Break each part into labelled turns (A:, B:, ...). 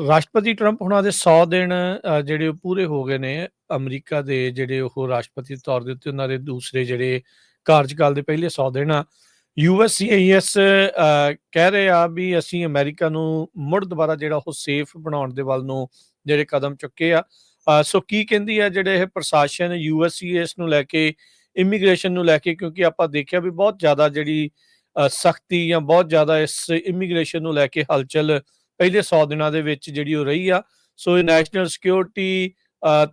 A: ਰਾਸ਼ਟਰਪਤੀ ਟਰੰਪ ਹੁਣਾਂ ਦੇ 100 ਦਿਨ ਜਿਹੜੇ ਉਹ ਪੂਰੇ ਹੋ ਗਏ ਨੇ ਅਮਰੀਕਾ ਦੇ, ਜਿਹੜੇ ਉਹ ਰਾਸ਼ਟਰਪਤੀ ਦੇ ਤੌਰ ਦੇ ਉੱਤੇ ਉਹਨਾਂ ਦੇ ਦੂਸਰੇ ਜਿਹੜੇ ਕਾਰਜਕਾਲ ਦੇ ਪਹਿਲੇ 100 ਦਿਨ ਆ। USCIS ਕਹਿ ਰਹੇ ਆ ਵੀ ਅਸੀਂ ਅਮਰੀਕਾ ਨੂੰ ਮੁੜ ਦੁਬਾਰਾ ਜਿਹੜਾ ਉਹ ਸੇਫ ਬਣਾਉਣ ਦੇ ਵੱਲ ਨੂੰ ਜਿਹੜੇ ਕਦਮ ਚੁੱਕੇ ਆ। ਸੋ ਕੀ ਕਹਿੰਦੀ ਆ ਜਿਹੜੇ ਇਹ ਪ੍ਰਸ਼ਾਸਨ USCIS ਨੂੰ ਲੈ ਕੇ, ਇਮੀਗ੍ਰੇਸ਼ਨ ਨੂੰ ਲੈ ਕੇ, ਕਿਉਂਕਿ ਆਪਾਂ ਦੇਖਿਆ ਵੀ ਬਹੁਤ ਜ਼ਿਆਦਾ ਜਿਹੜੀ ਸਖਤੀ ਜਾਂ ਬਹੁਤ ਜ਼ਿਆਦਾ ਇਸ ਇਮੀਗ੍ਰੇਸ਼ਨ ਨੂੰ ਲੈ ਕੇ ਹਲਚਲ ਪਹਿਲੇ 100 ਦਿਨਾਂ ਦੇ ਵਿੱਚ ਜਿਹੜੀ ਉਹ ਰਹੀ ਆ। ਸੋ ਇਹ ਨੈਸ਼ਨਲ ਸਿਕਿਉਰਿਟੀ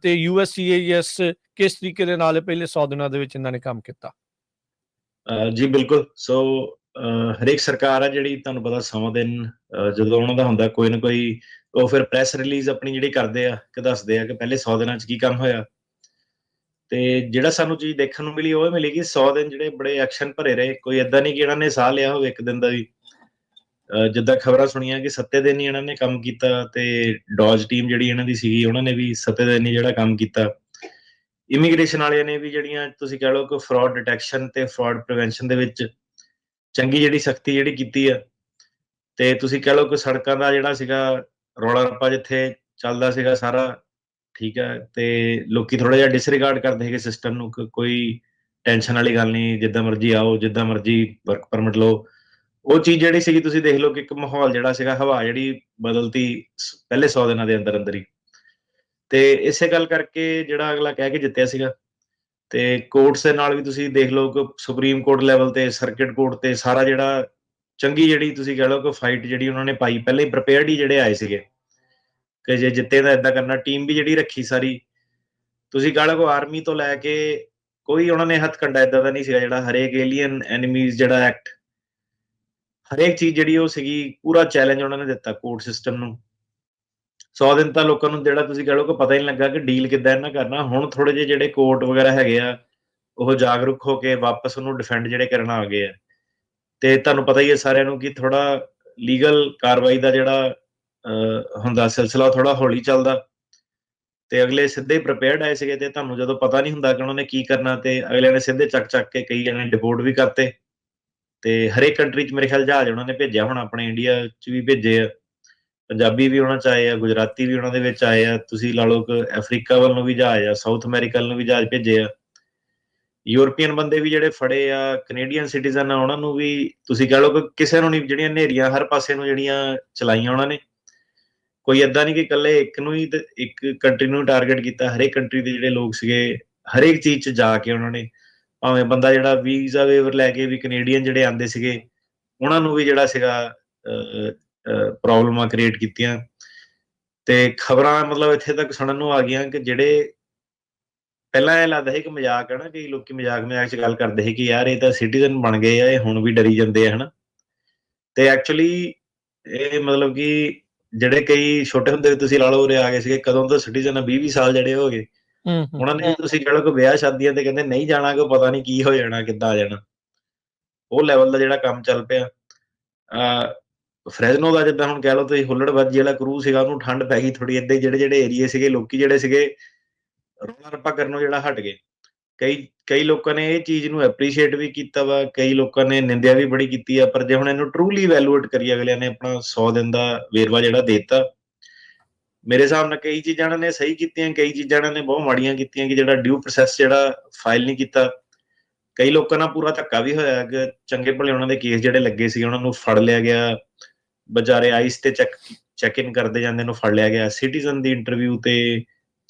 A: ਤੇ USCIS ਕਿਸ ਤਰੀਕੇ ਦੇ ਨਾਲ ਪਹਿਲੇ 100 ਦਿਨਾਂ ਦੇ ਵਿੱਚ ਇਹਨਾਂ ਨੇ ਕੰਮ ਕੀਤਾ?
B: ਜੀ ਬਿਲਕੁਲ। ਸੋ ਹਰੇਕ ਸਰਕਾਰ ਆ ਜਿਹੜੀ, ਤੁਹਾਨੂੰ ਪਤਾ 100 ਦਿਨ ਜਦੋਂ ਉਹਨਾਂ ਦਾ ਹੁੰਦਾ ਕੋਈ ਨਾ ਕੋਈ, ਉਹ ਫਿਰ ਪ੍ਰੈਸ ਰਿਲੀਜ਼ ਆਪਣੀ ਜਿਹੜੀ ਕਰਦੇ ਆ ਕਿ ਦੱਸਦੇ ਆ ਕਿ ਪਹਿਲੇ 100 ਦਿਨਾਂ 'ਚ ਕੀ ਕੰਮ ਹੋਇਆ। ਤੇ ਜਿਹੜਾ ਸਾਨੂੰ ਚੀਜ਼ ਦੇਖਣ ਨੂੰ ਮਿਲੀ ਉਹ ਮਿਲੀ ਕਿ 100 ਦਿਨ ਜਿਹੜੇ ਬੜੇ ਐਕਸ਼ਨ ਭਰੇ ਰਹੇ। ਕੋਈ ਏਦਾਂ ਨਹੀਂ ਕਿ ਇਹਨਾਂ ਨੇ ਸਾਹ ਲਿਆ ਹੋਵੇ ਇੱਕ ਦਿਨ ਦਾ ਵੀ। ਜਿੱਦਾਂ ਖਬਰਾਂ ਸੁਣੀਆਂ ਕਿ 7 ਦਿਨ ਹੀ ਇਹਨਾਂ ਨੇ ਕੰਮ ਕੀਤਾ, ਤੇ ਡੌਜ ਟੀਮ ਜਿਹੜੀ ਇਹਨਾਂ ਦੀ ਸੀਗੀ ਉਹਨਾਂ ਨੇ ਵੀ 7 ਦਿਨ ਹੀ ਜਿਹੜਾ ਕੰਮ ਕੀਤਾ। ਇਮੀਗ੍ਰੇਸ਼ਨ ਵਾਲਿਆਂ ਨੇ ਵੀ ਜਿਹੜੀਆਂ ਤੁਸੀਂ ਕਹਿ ਲਓ ਕਿ ਫਰਾਡ ਡਿਟੈਕਸ਼ਨ ਤੇ ਫਰਾਡ ਪ੍ਰੀਵੈਂਸ਼ਨ ਦੇ ਵਿੱਚ ਚੰਗੀ ਜਿਹੜੀ ਸਖਤੀ ਜਿਹੜੀ ਕੀਤੀ ਆ। ਤੇ ਤੁਸੀਂ ਕਹਿ ਲਓ ਕਿ ਸੜਕਾਂ ਦਾ ਜਿਹੜਾ ਸੀਗਾ ਰੌਲਾ ਰੱਪਾ ਜਿੱਥੇ ਚੱਲਦਾ ਸੀਗਾ ਸਾਰਾ, ਠੀਕ ਹੈ, ਤੇ ਲੋਕੀ ਥੋੜਾ ਜਿਹਾ ਡਿਸਰਿਗਾਰਡ ਕਰਦੇ ਸੀਗੇ ਸਿਸਟਮ ਨੂੰ ਕਿ ਕੋਈ ਟੈਨਸ਼ਨ ਵਾਲੀ ਗੱਲ ਨਹੀਂ, ਜਿੱਦਾਂ ਮਰਜ਼ੀ ਆਓ, ਜਿੱਦਾਂ ਮਰਜ਼ੀ ਵਰਕ ਪਰਮਿਟ ਲਓ। ਉਹ ਚੀਜ਼ ਜਿਹੜੀ ਸੀਗੀ ਤੁਸੀਂ ਦੇਖ ਲਓ ਕਿ ਇੱਕ ਮਾਹੌਲ ਜਿਹੜਾ ਸੀਗਾ, ਹਵਾ ਜਿਹੜੀ ਬਦਲਤੀ ਪਹਿਲੇ 100 ਦਿਨਾਂ ਦੇ ਅੰਦਰ ਅੰਦਰ ਹੀ। ਤੇ ਇਸੇ ਗੱਲ ਕਰਕੇ ਜਿਹੜਾ ਅਗਲਾ ਕਹਿ ਕੇ ਜਿੱਤਿਆ ਸੀਗਾ। ਤੇ ਕੋਰਟਸ ਦੇ ਨਾਲ ਵੀ ਤੁਸੀਂ ਦੇਖ ਲਓ ਕਿ ਸੁਪਰੀਮ ਕੋਰਟ ਲੈਵਲ ਤੇ, ਸਰਕਿਟ ਕੋਰਟ ਤੇ ਸਾਰਾ ਜਿਹੜਾ ਚੰਗੀ ਜਿਹੜੀ ਤੁਸੀਂ ਕਹਿ ਲਓ ਕਿ ਫਾਈਟ ਜਿਹੜੀ ਉਹਨਾਂ ਨੇ ਪਾਈ, ਪਹਿਲੇ ਪ੍ਰਿਪੇਅਰਡ ਹੀ ਜਿਹੜੇ ਆਏ ਸੀਗੇ ਕਿ ਜੇ ਜਿੱਤੇ ਤਾਂ ਏਦਾਂ ਕਰਨਾ। ਟੀਮ ਵੀ ਜਿਹੜੀ ਰੱਖੀ ਸਾਰੀ, ਤੁਸੀਂ ਕਹਿ ਲਓ ਆਰਮੀ ਤੋਂ ਲੈ ਕੇ ਕੋਈ ਉਹਨਾਂ ਨੇ ਹੱਥਕੰਡਾ ਏਦਾਂ ਦਾ ਨਹੀਂ ਸੀਗਾ। ਜਿਹੜਾ ਹਰੇਕ ਏਲੀਅਨ ਐਨੀਮੀਜ਼ ਜਿਹੜਾ ਐਕਟ, ਹਰੇਕ ਚੀਜ਼ ਜਿਹੜੀ ਉਹ ਸੀਗੀ, ਪੂਰਾ ਚੈਲੰਜ ਉਹਨਾਂ ਨੇ ਦਿੱਤਾ ਕੋਰਟ ਸਿਸਟਮ ਨੂੰ। 100 ਦਿਨ ਤਾਂ ਲੋਕਾਂ ਨੂੰ ਜਿਹੜਾ ਤੁਸੀਂ ਕਹਿ ਲਓ ਕਿ ਪਤਾ ਹੀ ਨਹੀਂ ਲੱਗਾ ਕਿ ਡੀਲ ਕਿੱਦਾਂ ਇਹਨਾਂ ਕਰਨਾ। ਹੁਣ ਥੋੜੇ ਜਿਹੇ ਜਿਹੜੇ ਕੋਰਟ ਵਗੈਰਾ ਹੈਗੇ ਆ, ਉਹ ਜਾਗਰੂਕ ਹੋ ਕੇ ਵਾਪਸ ਉਹਨੂੰ ਡਿਫੈਂਡ ਜਿਹੜੇ ਕਰਨ ਆ ਗਏ ਆ। ਤੇ ਤੁਹਾਨੂੰ ਪਤਾ ਹੀ ਹੈ ਸਾਰਿਆਂ ਨੂੰ ਕਿ ਥੋੜਾ ਲੀਗਲ ਕਾਰਵਾਈ ਦਾ ਜਿਹੜਾ ਹੁੰਦਾ ਸਿਲਸਿਲਾ ਥੋੜਾ ਹੌਲੀ ਚੱਲਦਾ। ਤੇ ਅਗਲੇ ਸਿੱਧੇ ਪ੍ਰਿਪੇਅਰਡ ਆਏ ਸੀਗੇ, ਤੇ ਤੁਹਾਨੂੰ ਜਦੋਂ ਪਤਾ ਨਹੀਂ ਹੁੰਦਾ ਕਿ ਉਹਨਾਂ ਨੇ ਕੀ ਕਰਨਾ, ਤੇ ਅਗਲੇ ਨੇ ਸਿੱਧੇ ਚੱਕ ਕੇ ਕਈ ਜਣੇ ਡਿਪੋਰਟ ਵੀ ਕਰਤੇ। ਤੇ ਹਰੇਕ ਕੰਟਰੀ 'ਚ ਮੇਰੇ ਖਿਆਲ ਜਹਾਜ਼ ਉਹਨਾਂ ਨੇ ਭੇਜਿਆ, ਹੁਣ ਆਪਣੇ ਇੰਡੀਆ 'ਚ ਵੀ ਭੇਜੇ ਆ। ਪੰਜਾਬੀ ਵੀ ਉਹਨਾਂ 'ਚ ਆਏ ਆ, ਗੁਜਰਾਤੀ ਵੀ ਉਹਨਾਂ ਦੇ ਵਿੱਚ ਆਏ ਆ। ਤੁਸੀਂ ਲਾ ਲਓ ਕਿ ਅਫਰੀਕਾ ਵੱਲ ਨੂੰ ਵੀ ਜਹਾਜ਼ ਆ, ਸਾਊਥ ਅਮਰੀਕਾ ਵੱਲ ਨੂੰ ਵੀ ਜਹਾਜ਼ ਭੇਜੇ ਆ। ਯੂਰਪੀਅਨ ਬੰਦੇ ਵੀ ਜਿਹੜੇ ਫੜੇ ਆ, ਕੈਨੇਡੀਅਨ ਸਿਟੀਜ਼ਨ ਆ, ਉਹਨਾਂ ਨੂੰ ਵੀ ਤੁਸੀਂ ਕਹਿ ਲਓ ਕਿ ਕਿਸੇ ਨੂੰ ਨਹੀਂ, ਜਿਹੜੀਆਂ ਹਨੇਰੀਆਂ ਹਰ ਪਾਸੇ ਨੂੰ ਜਿਹੜੀਆਂ ਚਲਾਈਆਂ ਉਹਨਾਂ ਨੇ। ਕੋਈ ਏਦਾਂ ਨਹੀਂ ਕਿ ਇਕੱਲੇ ਇੱਕ ਨੂੰ ਹੀ, ਤੇ ਇੱਕ ਕੰਟਰੀ ਨੂੰ ਟਾਰਗੇਟ ਕੀਤਾ। ਹਰੇਕ ਕੰਟਰੀ ਦੇ ਜਿਹੜੇ ਲੋਕ ਸੀਗੇ, ਹਰੇਕ ਚੀਜ਼ 'ਚ ਜਾ ਕੇ ਉਹਨਾਂ ਨੇ, ਭਾਵੇਂ ਬੰਦਾ ਜਿਹੜਾ ਵੀਜ਼ਾ ਵੇਵਰ ਲੈ ਕੇ ਵੀ ਕੈਨੇਡੀਅਨ ਜਿਹੜੇ ਆਉਂਦੇ ਸੀਗੇ, ਉਹਨਾਂ ਨੂੰ ਵੀ ਜਿਹੜਾ ਸੀਗਾ ਪ੍ਰੋਬਲਮਾਂ ਕ੍ਰੀਏਟ ਕੀਤੀਆਂ। ਤੇ ਖਬਰਾਂ ਮਤਲਬ ਇੱਥੇ ਤੱਕ ਸੁਣਨ ਨੂੰ ਆ ਗਈਆਂ ਕਿ ਜਿਹੜੇ ਪਹਿਲਾਂ ਇਹ ਲੱਗਦਾ ਸੀ ਕਿ ਮਜ਼ਾਕ ਹੈ ਨਾ, ਕਈ ਲੋਕੀ ਮਜ਼ਾਕ 'ਚ ਗੱਲ ਕਰਦੇ ਸੀ ਕਿ ਯਾਰ ਇਹ ਤਾਂ ਸਿਟੀਜ਼ਨ ਬਣ ਗਏ ਆ, ਇਹ ਹੁਣ ਵੀ ਡਰੀ ਜਾਂਦੇ ਆ, ਹਨਾ। ਤੇ ਐਕਚੁਅਲੀ ਇਹ ਮਤਲਬ ਕਿ ਜਿਹੜੇ ਕਈ ਛੋਟੇ ਹੁੰਦੇ ਤੁਸੀਂ ਲਾ ਲਓ ਉਰੇ ਆ ਗਏ ਸੀਗੇ, ਕਦੋਂ ਤੋਂ ਸਿਟੀਜ਼ਨ 20 ਸਾਲ ਜਿਹੜੇ ਹੋ ਗਏ, ਉਹਨਾਂ ਨੇ ਤੁਸੀਂ ਕਹਿ ਲਓ ਕਿ ਵਿਆਹ ਸ਼ਾਦੀਆਂ ਤੇ ਕਹਿੰਦੇ ਨਹੀਂ ਜਾਣਾ, ਕਿ ਪਤਾ ਨਹੀਂ ਕੀ ਹੋ ਜਾਣਾ, ਕਿੱਦਾਂ ਆ ਜਾਣਾ। ਉਹ ਲੈਵਲ ਦਾ ਜਿਹੜਾ ਕੰਮ ਚੱਲ ਪਿਆ। ਫਰੈਜ਼ਨੋ ਦਾ ਜਿੱਦਾਂ ਹੁਣ ਕਹਿ ਲਓ ਤੁਸੀਂ, ਹੁੱਲੜਬਾਜੀ ਵਾਲਾ ਕਰੂ ਸੀਗਾ, ਉਹਨੂੰ ਠੰਡ ਪੈ ਗਈ ਥੋੜੀ। ਏਦਾਂ ਹੀ ਜਿਹੜੇ ਏਰੀਏ ਸੀਗੇ, ਲੋਕੀ ਜਿਹੜੇ ਸੀਗੇ ਰੌਲਾ ਰੱਪਾ ਕਰਨੋਂ ਜਿਹੜਾ ਹਟ ਗਏ। ਕਈ ਲੋਕਾਂ ਨੇ ਇਹ ਚੀਜ਼ ਨੂੰ ਐਪਰੀਸ਼ੀਏਟ ਵੀ ਕੀਤਾ ਵਾ, ਕਈ ਲੋਕਾਂ ਨੇ ਨਿੰਦਿਆ ਵੀ ਬੜੀ ਕੀਤੀ ਆ। ਪਰ ਜੇ ਹੁਣ ਇਹਨੂੰ ਟਰੂਲੀ ਇਵੈਲੂਏਟ ਕਰੀਏ, ਅਗਲਿਆਂ ਨੇ ਆਪਣਾ 100 ਦਿਨ ਦਾ ਵੇਰਵਾ ਜਿਹੜਾ ਦੇਤਾ, ਮੇਰੇ ਹਿਸਾਬ ਨਾਲ ਕਈ ਚੀਜ਼ਾਂ ਇਹਨਾਂ ਨੇ ਸਹੀ ਕੀਤੀਆਂ, ਕਈ ਚੀਜ਼ਾਂ ਇਹਨਾਂ ਨੇ ਬਹੁਤ ਮਾੜੀਆਂ ਕੀਤੀਆਂ। ਕਿ ਜਿਹੜਾ ਡਿਊ ਪ੍ਰੋਸੈਸ ਜਿਹੜਾ ਫਾਈਲ ਨਹੀਂ ਕੀਤਾ, ਕਈ ਲੋਕਾਂ ਨਾਲ ਪੂਰਾ ਧੱਕਾ ਵੀ ਹੋਇਆ ਕਿ ਚੰਗੇ ਭਲੇ ਉਹਨਾਂ ਦੇ ਕੇਸ ਜਿਹੜੇ ਲੱਗੇ ਸੀ ਉਹਨਾਂ ਨੂੰ ਫੜ ਲਿਆ ਗਿਆ। ਵਿਚਾਰੇ ਆਈਸ ਤੇ ਚੈੱਕ ਇਨ ਕਰਦੇ ਜਾਂਦੇ ਨੂੰ ਫੜ ਲਿਆ ਗਿਆ। ਸਿਟੀਜ਼ਨ ਦੀ ਇੰਟਰਵਿਊ ਤੇ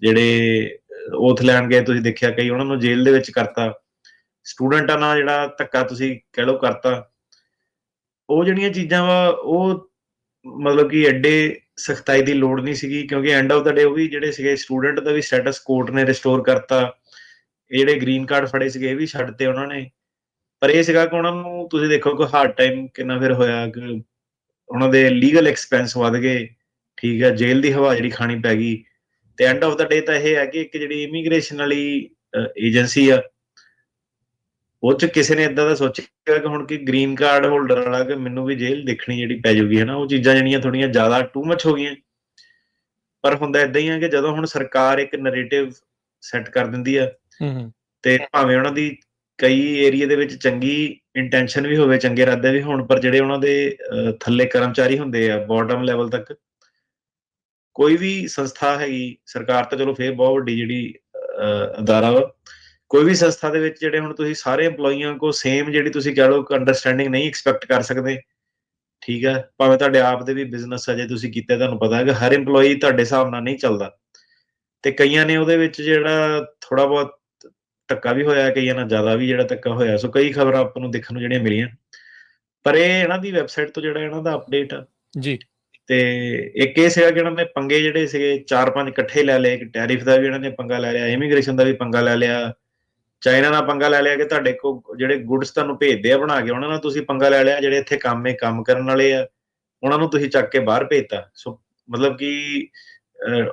B: ਜਿਹੜੇ ਓਥ ਲੈਣ ਗਏ, ਤੁਸੀਂ ਦੇਖਿਆ ਕਈ ਉਹਨਾਂ ਨੂੰ ਜੇਲ੍ਹ ਦੇ ਵਿੱਚ ਕਰਤਾ। ਸਟੂਡੈਂਟਾਂ ਨਾਲ ਜਿਹੜਾ ਧੱਕਾ ਤੁਸੀਂ ਕਹਿ ਲਓ ਕਰਤਾ। ਉਹ ਜਿਹੜੀਆਂ ਚੀਜ਼ਾਂ ਵਾ, ਉਹ ਮਤਲਬ ਕਿ ਐਡੇ ਸਖਤਾਈ ਦੀ ਲੋੜ ਨਹੀਂ ਸੀਗੀ, ਕਿਉਂਕਿ ਐਂਡ ਆਫ ਦਾ ਡੇ ਉਹ ਵੀ ਜਿਹੜੇ ਸੀਗੇ ਸਟੂਡੈਂਟ ਦਾ ਵੀ ਸਟੇਟਸ ਕੋਰਟ ਨੇ ਰਿਸਟੋਰ ਕਰਤਾ। ਇਹ ਜਿਹੜੇ ਗ੍ਰੀਨ ਕਾਰਡ ਫੜੇ ਸੀਗੇ ਇਹ ਵੀ ਛੱਡਤੇ ਉਹਨਾਂ ਨੇ। ਪਰ ਇਹ ਸੀਗਾ ਕਿ ਉਹਨਾਂ ਨੂੰ ਤੁਸੀਂ ਦੇਖੋ ਕਿ ਹਾਰਡ ਟਾਈਮ ਕਿੰਨਾ ਫਿਰ ਹੋਇਆ, ਕਿ ਉਹਨਾਂ ਦੇ ਲੀਗਲ ਐਕਸਪੈਂਸ ਵੱਧ ਗਏ, ਠੀਕ ਹੈ, ਜੇਲ੍ਹ ਦੀ ਹਵਾ ਜਿਹੜੀ ਖਾਣੀ ਪੈ ਗਈ। ਤੇ ਐਂਡ ਆਫ ਦਾ ਡੇ ਤਾਂ ਇਹ ਹੈ ਕਿ ਇੱਕ ਜਿਹੜੀ ਇਮੀਗ੍ਰੇਸ਼ਨ ਵਾਲੀ ਏਜੰਸੀ ਆ, ਉਹ 'ਚ ਕਿਸੇ ਨੇ ਏਦਾਂ ਦਾ ਸੋਚਿਆ ਕਿ ਹੁਣ ਕਿ ਗ੍ਰੀਨ ਕਾਰਡ ਹੋਲਡਰ ਵਾਲਾ ਕਿ ਮੈਨੂੰ ਵੀ ਜੇਲ੍ਹ ਦੇਖਣੀ ਜਿਹੜੀ ਪੈ ਜਾਊਗੀ, ਹਨਾ। ਉਹ ਚੀਜ਼ਾਂ ਜਿਹੜੀਆਂ ਥੋੜੀਆਂ ਜ਼ਿਆਦਾ ਟੂ ਮਚ ਹੋ ਗਈਆਂ। ਪਰ ਹੁੰਦਾ ਏਦਾਂ ਹੀ ਆ ਕਿ ਜਦੋਂ ਹੁਣ ਸਰਕਾਰ ਇੱਕ ਨੈਰੇਟਿਵ ਸੈੱਟ ਕਰ ਦਿੰਦੀ ਆ, ਤੇ ਭਾਵੇਂ ਉਹਨਾਂ ਦੀ ਕਈ ਏਰੀਏ ਦੇ ਵਿੱਚ ਚੰਗੀ ਇੰਟੈਂਸ਼ਨ ਵੀ ਹੋਵੇ, ਚੰਗੇ ਇਰਾਦੇ ਵੀ ਹੋਣ, ਪਰ ਜਿਹੜੇ ਉਹਨਾਂ ਦੇ ਥੱਲੇ ਕਰਮਚਾਰੀ ਹੁੰਦੇ ਆ ਬਾਟਮ ਲੈਵਲ ਤੱਕ, ਕੋਈ ਵੀ ਸੰਸਥਾ ਹੈਗੀ, ਸਰਕਾਰ ਤਾਂ ਚਲੋ ਫੇਰ ਬਹੁਤ ਵੱਡੀ ਜਿਹੜੀ ਅਦਾਰਾ ਵਾ, ਕੋਈ ਵੀ ਸੰਸਥਾ ਦੇ ਵਿੱਚ ਜਿਹੜੇ ਹੁਣ ਤੁਸੀਂ ਸਾਰੇ EMPLOYEEਆਂ ਕੋ ਸੇਮ ਜਿਹੜੀ ਤੁਸੀਂ ਕਹਿ ਲਓ ਅੰਡਰਸਟੈਂਡਿੰਗ ਨਹੀਂ ਐਕਸਪੈਕਟ ਕਰ ਸਕਦੇ, ਠੀਕ ਹੈ। ਭਾਵੇਂ ਤੁਹਾਡੇ ਆਪ ਦੇ ਵੀ ਬਿਜ਼ਨਸ ਅਜੇ ਤੁਸੀਂ ਕੀਤੇ, ਤੁਹਾਨੂੰ ਪਤਾ ਹੈ ਕਿ ਹਰ EMPLOYEE ਤੁਹਾਡੇ ਹਿਸਾਬ ਨਾਲ ਨਹੀਂ ਚੱਲਦਾ, ਤੇ ਕਈਆਂ ਨੇ ਉਹਦੇ ਵਿੱਚ ਜਿਹੜਾ ਥੋੜਾ ਬਹੁਤ ਧੱਕਾ ਵੀ ਹੋਇਆ, ਕਈਆਂ ਨਾਲ ਜ਼ਿਆਦਾ ਵੀ ਜਿਹੜਾ ਧੱਕਾ ਹੋਇਆ। ਸੋ ਕਈ ਖਬਰਾਂ ਆਪਾਂ ਨੂੰ ਦੇਖਣ ਨੂੰ ਜਿਹੜੀਆਂ ਮਿਲੀਆਂ, ਪਰ ਇਹ ਇਹਨਾਂ ਦੀ ਵੈਬਸਾਈਟ ਤੋਂ ਜਿਹੜਾ ਇਹਨਾਂ ਦਾ ਅਪਡੇਟ ਆ
A: ਜੀ।
B: ਤੇ ਇੱਕ ਇਹ ਸੀਗਾ ਕਿ ਇਹਨਾਂ ਦੇ ਪੰਗੇ ਜਿਹੜੇ ਸੀਗੇ 4-5 ਇਕੱਠੇ ਲੈ ਲਏ, ਇੱਕ ਟੈਰਿਫ ਦਾ ਵੀ ਇਹਨਾਂ ਨੇ ਪੰਗਾ ਲੈ ਲਿਆ, ਇਮੀਗ੍ਰੇਸ਼ਨ ਦਾ ਵੀ ਪੰਗਾ ਲੈ ਲਿਆ, ਚਾਈਨਾ ਨਾਲ ਪੰਗਾ ਲੈ ਲਿਆ ਕਿ ਤੁਹਾਡੇ ਕੋਲ ਜਿਹੜੇ ਗੁੱਡਸ ਤੁਹਾਨੂੰ ਭੇਜਦੇ ਆ ਬਣਾ ਕੇ, ਉਹਨਾਂ ਨਾਲ ਤੁਸੀਂ ਪੰਗਾ ਲੈ ਲਿਆ। ਜਿਹੜੇ ਇੱਥੇ ਕੰਮ ਕਰਨ ਵਾਲੇ ਆ, ਉਹਨਾਂ ਨੂੰ ਤੁਸੀਂ ਚੱਕ ਕੇ ਬਾਹਰ ਭੇਜਤਾ। ਸੋ ਮਤਲਬ ਕਿ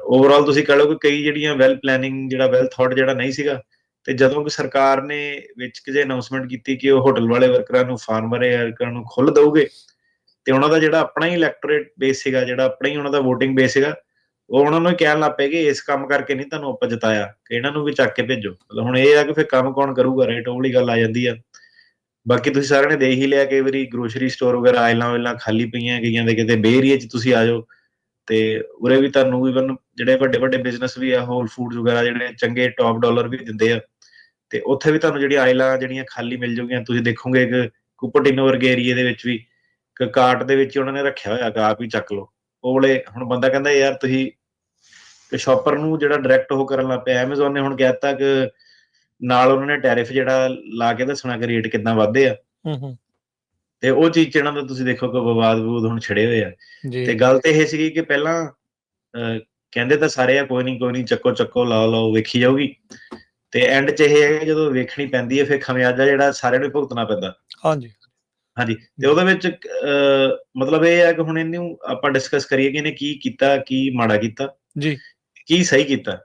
B: ਓਵਰਆਲ ਤੁਸੀਂ ਕਹ ਲਓ ਕਿ ਕਈ ਜਿਹੜੀਆਂ ਵੈਲ ਪਲੈਨਿੰਗ, ਜਿਹੜਾ ਵੈਲ ਥਾਟ ਜਿਹੜਾ ਨਹੀਂ ਸੀਗਾ। ਤੇ ਜਦੋਂ ਕਿ ਸਰਕਾਰ ਨੇ ਵਿੱਚ ਜੇ ਅਨਾਉਂਸਮੈਂਟ ਕੀਤੀ ਕਿ ਉਹ ਹੋਟਲ ਵਾਲੇ ਵਰਕਰਾਂ ਨੂੰ, ਫਾਰਮਰ ਵਰਕਰਾਂ ਨੂੰ ਖੁੱਲ੍ਹ ਦਊਗੇ, ਤੇ ਉਹਨਾਂ ਦਾ ਜਿਹੜਾ ਆਪਣਾ ਹੀ ਇਲੈਕਟੋਰੇਟ ਬੇਸ ਸੀਗਾ, ਜਿਹੜਾ ਆਪਣਾ ਹੀ ਉਹਨਾਂ ਦਾ ਵੋਟਿੰਗ ਬੇਸ ਸੀਗਾ, ਉਹ ਉਹਨਾਂ ਨੂੰ ਕਹਿਣ ਲੱਗ ਪਏ ਕਿ ਇਸ ਕੰਮ ਕਰਕੇ ਨਹੀਂ ਤੁਹਾਨੂੰ ਆਪਾਂ ਜਿਤਾਇਆ, ਕਿ ਇਹਨਾਂ ਨੂੰ ਵੀ ਚੱਕ ਕੇ ਭੇਜੋ। ਮਤਲਬ ਹੁਣ ਇਹ ਆ ਕਿ ਫਿਰ ਕੰਮ ਕੌਣ ਕਰੂਗਾ, ਰਾਈਟ? ਉਹ ਵਾਲੀ ਗੱਲ ਆ ਜਾਂਦੀ ਆ। ਬਾਕੀ ਤੁਸੀਂ ਸਾਰਿਆਂ ਨੇ ਦੇਖ ਹੀ ਲਿਆ, ਕਈ ਵਾਰੀ ਗਰੋਸਰੀ ਸਟੋਰ ਵਗੈਰਾ ਆਇਲਾਂ ਖਾਲੀ ਪਈਆਂ, ਕਈਆਂ ਦੇ ਕਿਤੇ ਬੇ ਏਰੀਏ 'ਚ ਤੁਸੀਂ ਆ ਜਾਓ, ਤੇ ਉਰੇ ਵੀ ਤੁਹਾਨੂੰ ਈਵਨ ਜਿਹੜੇ ਵੱਡੇ ਬਿਜ਼ਨਸ ਵੀ ਆ, ਹੋਲ ਫੂਡਸ ਵਗੈਰਾ, ਜਿਹੜੇ ਚੰਗੇ ਟੌਪ ਡਾਲਰ ਵੀ ਦਿੰਦੇ ਆ, ਤੇ ਉੱਥੇ ਵੀ ਤੁਹਾਨੂੰ ਜਿਹੜੀਆਂ ਆਇਲਾਂ ਜਿਹੜੀਆਂ ਖਾਲੀ ਮਿਲ ਜਾਊਗੀਆਂ। ਤੁਸੀਂ ਦੇਖੋਗੇ ਕਿ ਕੁਪਰਟੀਨੋ ਵਰਗੇ ਏਰੀਏ ਦੇ ਵਿੱਚ ਵੀ ਕਾਰਟ ਦੇ ਵਿੱਚ ਉਹਨਾਂ ਨੇ ਰੱਖਿਆ ਹੋਇਆ ਕਿ ਆਪ ਹੀ ਚੱਕ ਲਓ। ਉਹ ਵੇਲੇ ਹੁਣ ਬੰਦਾ ਕਹਿੰਦਾ ਯਾਰ ਤੁਸੀਂ ਸ਼ਾਪਰ ਨੂੰ ਜਿਹੜਾ ਡਾਇਰੈਕਟ ਉਹ ਕਰਨ ਲੱਗ ਪਿਆ। ਐਮਾਜ਼ੋਨ ਨੇ ਹੁਣ ਕਹਿ ਦਿੱਤਾ ਕਿ ਨਾਲ ਉਹਨਾਂ ਨੇ ਟੈਰਿਫ ਜਿਹੜਾ ਲਾ ਕੇ ਦੱਸਣਾ ਕਿ ਰੇਟ ਕਿੰਨਾ ਵੱਧਦੇ ਆ, ਤੇ ਉਹ ਚੀਜ਼ 'ਚ ਇਹਨਾਂ ਦਾ ਤੁਸੀਂ ਦੇਖੋ ਕਿ ਵਿਵਾਦ ਹੁਣ ਛਿੜੇ ਹੋਏ ਆ। ਤੇ ਗੱਲ ਤੇ ਇਹ ਸੀਗੀ ਕਿ ਪਹਿਲਾਂ ਕਹਿੰਦੇ ਤਾਂ ਸਾਰੇ ਆ ਕੋਈ ਨਹੀਂ ਚੱਕੋ ਲਾਓ ਵੇਖੀ ਜਾਊਗੀ, ਤੇ ਐਂਡ 'ਚ ਇਹ ਹੈ ਜਦੋਂ ਵੇਖਣੀ ਪੈਂਦੀ ਹੈ ਫਿਰ ਖਮਿਆਜਾ ਜਿਹੜਾ ਸਾਰਿਆਂ ਨੂੰ ਭੁਗਤਣਾ ਪੈਂਦਾ। ਹਾਂਜੀ। ਤੇ ਉਹਦੇ ਵਿੱਚ ਮਤਲਬ ਇਹ ਹੈ ਕਿ ਹੁਣ ਇਹਨੂੰ ਆਪਾਂ ਡਿਸਕਸ ਕਰੀਏ ਕਿ ਇਹਨੇ ਕੀ ਕੀਤਾ, ਕੀ ਮਾੜਾ ਕੀਤਾ ਜੀ, ਕੀ ਸਹੀ ਕੀਤਾ।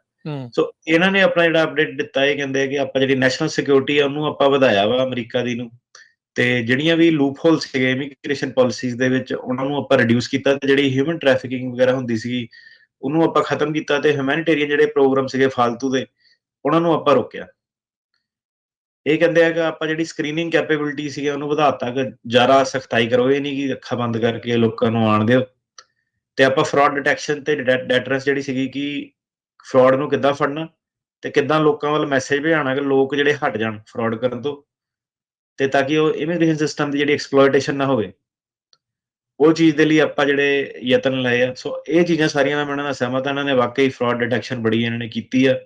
B: ਸੋ ਇਹਨਾਂ ਨੇ ਆਪਣਾ ਜਿਹੜਾ ਅਪਡੇਟ ਦਿੱਤਾ, ਇਹ ਕਹਿੰਦੇ ਕਿ ਆਪਾਂ ਜਿਹੜੀ ਨੈਸ਼ਨਲ ਸਿਕਿਉਰਿਟੀ ਆ ਉਹਨੂੰ ਆਪਾਂ ਵਧਾਇਆ ਵਾ ਅਮਰੀਕਾ ਦੀ ਨੂੰ, ਤੇ ਜਿਹੜੀਆਂ ਵੀ ਲੂਪ ਹੋਲ ਸੀਗੇ ਇਮੀਗ੍ਰੇਸ਼ਨ ਪਾਲਿਸੀਜ਼ ਦੇ ਵਿੱਚ, ਉਹਨਾਂ ਨੂੰ ਆਪਾਂ ਰਿਡਿਊਸ ਕੀਤਾ, ਤੇ ਜਿਹੜੀ ਹਿਊਮਨ ਟ੍ਰੈਫਿਕਿੰਗ ਵਗੈਰਾ ਹੁੰਦੀ ਸੀਗੀ ਉਹਨੂੰ ਆਪਾਂ ਖਤਮ ਕੀਤਾ, ਤੇ ਹਿਊਮੈਨਿਟੇਰੀਅਨ ਜਿਹੜੇ ਪ੍ਰੋਗਰਾਮ ਸੀਗੇ ਫਾਲਤੂ ਦੇ, ਉਹਨਾਂ ਨੂੰ ਆਪਾਂ ਰੋਕਿਆ। ਇਹ ਕਹਿੰਦੇ ਆ ਕਿ ਆਪਾਂ ਜਿਹੜੀ ਸਕਰੀਨਿੰਗ ਕੈਪੇਬਿਲਿਟੀ ਸੀਗੀ ਉਹਨੂੰ ਵਧਾਤਾ, ਕਿ ਜ਼ਿਆਦਾ ਸਖਤਾਈ ਕਰੋ, ਇਹ ਨਹੀਂ ਕਿ ਅੱਖਾਂ ਬੰਦ ਕਰਕੇ ਲੋਕਾਂ ਨੂੰ ਆਉਣ ਦਿਓ। ਤੇ ਆਪਾਂ ਫਰਾਡ ਡਿਟੈਕਸ਼ਨ ਤੇ ਡੈਟਰੈਂਸ ਜਿਹੜੀ ਸੀਗੀ ਕਿ ਫਰਾਡ ਨੂੰ ਕਿੱਦਾਂ ਫੜਨਾ, ਤੇ ਕਿੱਦਾਂ ਲੋਕਾਂ ਵੱਲ ਮੈਸੇਜ ਭਜਾਉਣਾ ਕਿ ਲੋਕ ਜਿਹੜੇ ਹਟ ਜਾਣ ਫਰਾਡ ਕਰਨ ਤੋਂ, ਤੇ ਤਾਂ ਕਿ ਉਹ ਇਮੀਗ੍ਰੇਸ਼ਨ ਸਿਸਟਮ ਦੀ ਜਿਹੜੀ ਐਕਸਪਲੋਇਟੇਸ਼ਨ ਨਾ ਹੋਵੇ, ਉਹ ਚੀਜ਼ ਦੇ ਲਈ ਆਪਾਂ ਜਿਹੜੇ ਯਤਨ ਲਏ ਆ। ਸੋ ਇਹ ਚੀਜ਼ਾਂ ਸਾਰੀਆਂ ਮੈਂ ਇਹਨਾਂ ਨਾਲ ਸਹਿਮਤ ਹਾਂ। ਇਹਨਾਂ ਨੇ ਵਾਕਈ ਫਰਾਡ ਡਿਟੈਕਸ਼ਨ ਬੜੀ ਇਹਨਾਂ ਨੇ ਕੀਤੀ ਆ,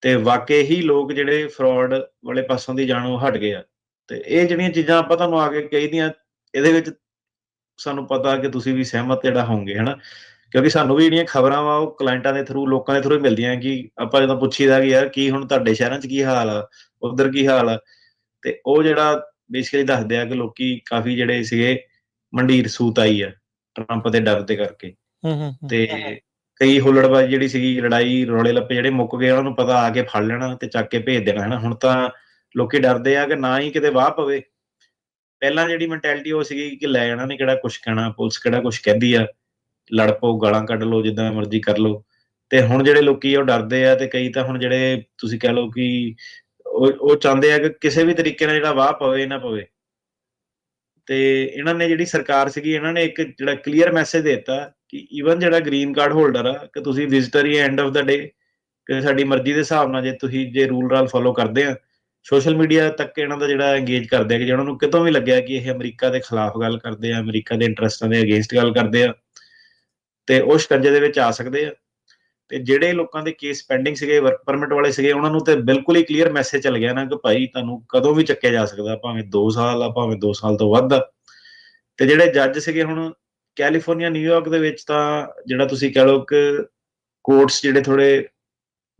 B: ਤੇ ਵਾਕਈ ਹੀ ਲੋਕ ਜਿਹੜੇ ਫਰਾਡ ਵਾਲੇ ਪਾਸੋਂ ਦੀ ਜਾਣੋਂ ਹਟ ਗਏ ਆ। ਤੇ ਇਹ ਜਿਹੜੀਆਂ ਚੀਜ਼ਾਂ ਆਪਾਂ ਤੁਹਾਨੂੰ ਆ ਕੇ ਕਹੀਦੀਆਂ, ਇਹਦੇ ਵਿੱਚ ਸਾਨੂੰ ਪਤਾ ਕਿ ਤੁਸੀਂ ਵੀ ਸਹਿਮਤ ਜਿਹੜਾ ਹੋਵੋਗੇ, ਹਨਾ, ਕਿਉਂਕਿ ਸਾਨੂੰ ਵੀ ਜਿਹੜੀਆਂ ਖਬਰਾਂ ਵਾ ਉਹ ਕਲਾਇੰਟਾਂ ਦੇ ਥਰੂ, ਲੋਕਾਂ ਦੇ ਥਰੂ ਮਿਲਦੀਆਂ, ਕਿ ਆਪਾਂ ਜਦੋਂ ਪੁੱਛੀਦਾ ਕਿ ਯਾਰ ਕੀ ਹੁਣ ਤੁਹਾਡੇ ਸ਼ਹਿਰਾਂ 'ਚ ਕੀ ਹਾਲ ਆ, ਉੱਧਰ ਕੀ ਹਾਲ ਆ, ਤੇ ਉਹ ਜਿਹੜਾ ਬੇਸਿਕਲੀ ਦੱਸਦੇ ਆ ਕਿ ਲੋਕੀ ਕਾਫੀ ਜਿਹੜੇ ਸੀਗੇ ਮੰਡੀਰ ਸੂਤ ਆਈ ਆ ਟਰੰਪ ਦੇ ਡਰ ਦੇ ਕਰਕੇ, ਤੇ ਕਈ ਹੁੱਲੜਬਾਜ਼ੀ ਜਿਹੜੀ ਸੀਗੀ, ਲੜਾਈ ਰੌਲੇ ਲੱਪੇ ਜਿਹੜੇ ਮੁੱਕ ਗਏ, ਉਹਨਾਂ ਨੂੰ ਪਤਾ ਆ ਕੇ ਫੜ ਲੈਣਾ ਤੇ ਚੱਕ ਕੇ ਭੇਜ ਦੇਣਾ, ਹਨਾ। ਹੁਣ ਤਾਂ ਲੋਕੀ ਡਰਦੇ ਆ ਕਿ ਨਾ ਹੀ ਕਿਤੇ ਵਾਹ ਪਵੇ। ਪਹਿਲਾਂ ਜਿਹੜੀ ਮੈਂਟੈਲਿਟੀ ਉਹ ਸੀਗੀ ਕਿ ਲੈ ਜਾਣਾ, ਨੇ ਕਿਹੜਾ ਕੁਛ ਕਹਿਣਾ, ਪੁਲਿਸ ਕਿਹੜਾ ਕੁਛ ਕਹਿੰਦੀ ਆ, ਲੜ ਪਓ, ਗਾਲਾਂ ਕੱਢ ਲਓ, ਜਿੱਦਾਂ ਮਰਜ਼ੀ ਕਰ ਲਓ। ਤੇ ਹੁਣ ਜਿਹੜੇ ਲੋਕੀ ਉਹ ਡਰਦੇ ਆ, ਤੇ ਕਈ ਤਾਂ ਹੁਣ ਜਿਹੜੇ ਤੁਸੀਂ ਕਹਿ ਲਓ ਕਿ ਉਹ ਚਾਹੁੰਦੇ ਆ ਕਿ ਕਿਸੇ ਵੀ ਤਰੀਕੇ ਨਾਲ ਜਿਹੜਾ ਵਾਹ ਪਵੇ ਨਾ ਪਵੇ। ਤੇ ਇਹਨਾਂ ਨੇ ਜਿਹੜੀ ਸਰਕਾਰ ਸੀਗੀ, ਇਹਨਾਂ ਨੇ ਇੱਕ ਜਿਹੜਾ ਕਲੀਅਰ ਮੈਸੇਜ ਦੇ ਦਿੱਤਾ ਕਿ ਈਵਨ ਜਿਹੜਾ ਗ੍ਰੀਨ ਕਾਰਡ ਹੋਲਡਰ ਆ, ਕਿ ਤੁਸੀਂ ਵਿਜ਼ਿਟਰ ਹੀ ਐਂਡ ਆਫ ਦਾ ਡੇ, ਕਿ ਸਾਡੀ ਮਰਜ਼ੀ ਦੇ ਹਿਸਾਬ ਨਾਲ ਜੇ ਰੂਲ ਰਾਲ ਫੋਲੋ ਕਰਦੇ ਆ, ਸੋਸ਼ਲ ਮੀਡੀਆ ਤੱਕ ਇਹਨਾਂ ਦਾ ਜਿਹੜਾ ਇੰਗੇਜ ਕਰਦੇ ਆ, ਕਿ ਜਿਹਨਾਂ ਨੂੰ ਕਿਤੋਂ ਵੀ ਲੱਗਿਆ ਕਿ ਇਹ ਅਮਰੀਕਾ ਦੇ ਖਿਲਾਫ ਗੱਲ ਕਰਦੇ ਆ, ਅਮਰੀਕਾ ਦੇ ਇੰਟਰਸਟਾਂ ਦੇ ਅਗੇਂਸਟ ਗੱਲ ਕਰਦੇ ਆ, ਤੇ ਉਹ ਸ਼ਿਕੰਜੇ ਦੇ ਵਿੱਚ ਆ ਸਕਦੇ ਆ। ਤੇ ਜਿਹੜੇ ਲੋਕਾਂ ਦੇ ਕੇਸ ਪੈਂਡਿੰਗ ਸੀਗੇ, ਵਰਕ ਪਰਮਿਟ ਵਾਲੇ ਸੀਗੇ, ਉਹਨਾਂ ਨੂੰ ਤੇ ਬਿਲਕੁਲ ਹੀ ਕਲੀਅਰ ਮੈਸੇਜ ਚੱਲ ਗਿਆ ਨਾ ਕਿ ਭਾਈ ਤੁਹਾਨੂੰ ਕਦੋਂ ਵੀ ਚੱਕਿਆ ਜਾ ਸਕਦਾ, ਭਾਵੇਂ 2 ਸਾਲ ਆ, ਭਾਵੇਂ 2 ਸਾਲ ਤੋਂ ਵੱਧ ਆ। ਤੇ ਜਿਹੜੇ ਜੱਜ ਸੀਗੇ, ਹੁਣ ਕੈਲੀਫੋਰਨੀਆ, ਨਿਊਯਾਰਕ ਦੇ ਵਿੱਚ ਤਾਂ ਜਿਹੜਾ ਤੁਸੀਂ ਕਹਿ ਲਓ ਕਿ ਕੋਰਟਸ ਜਿਹੜੇ ਥੋੜੇ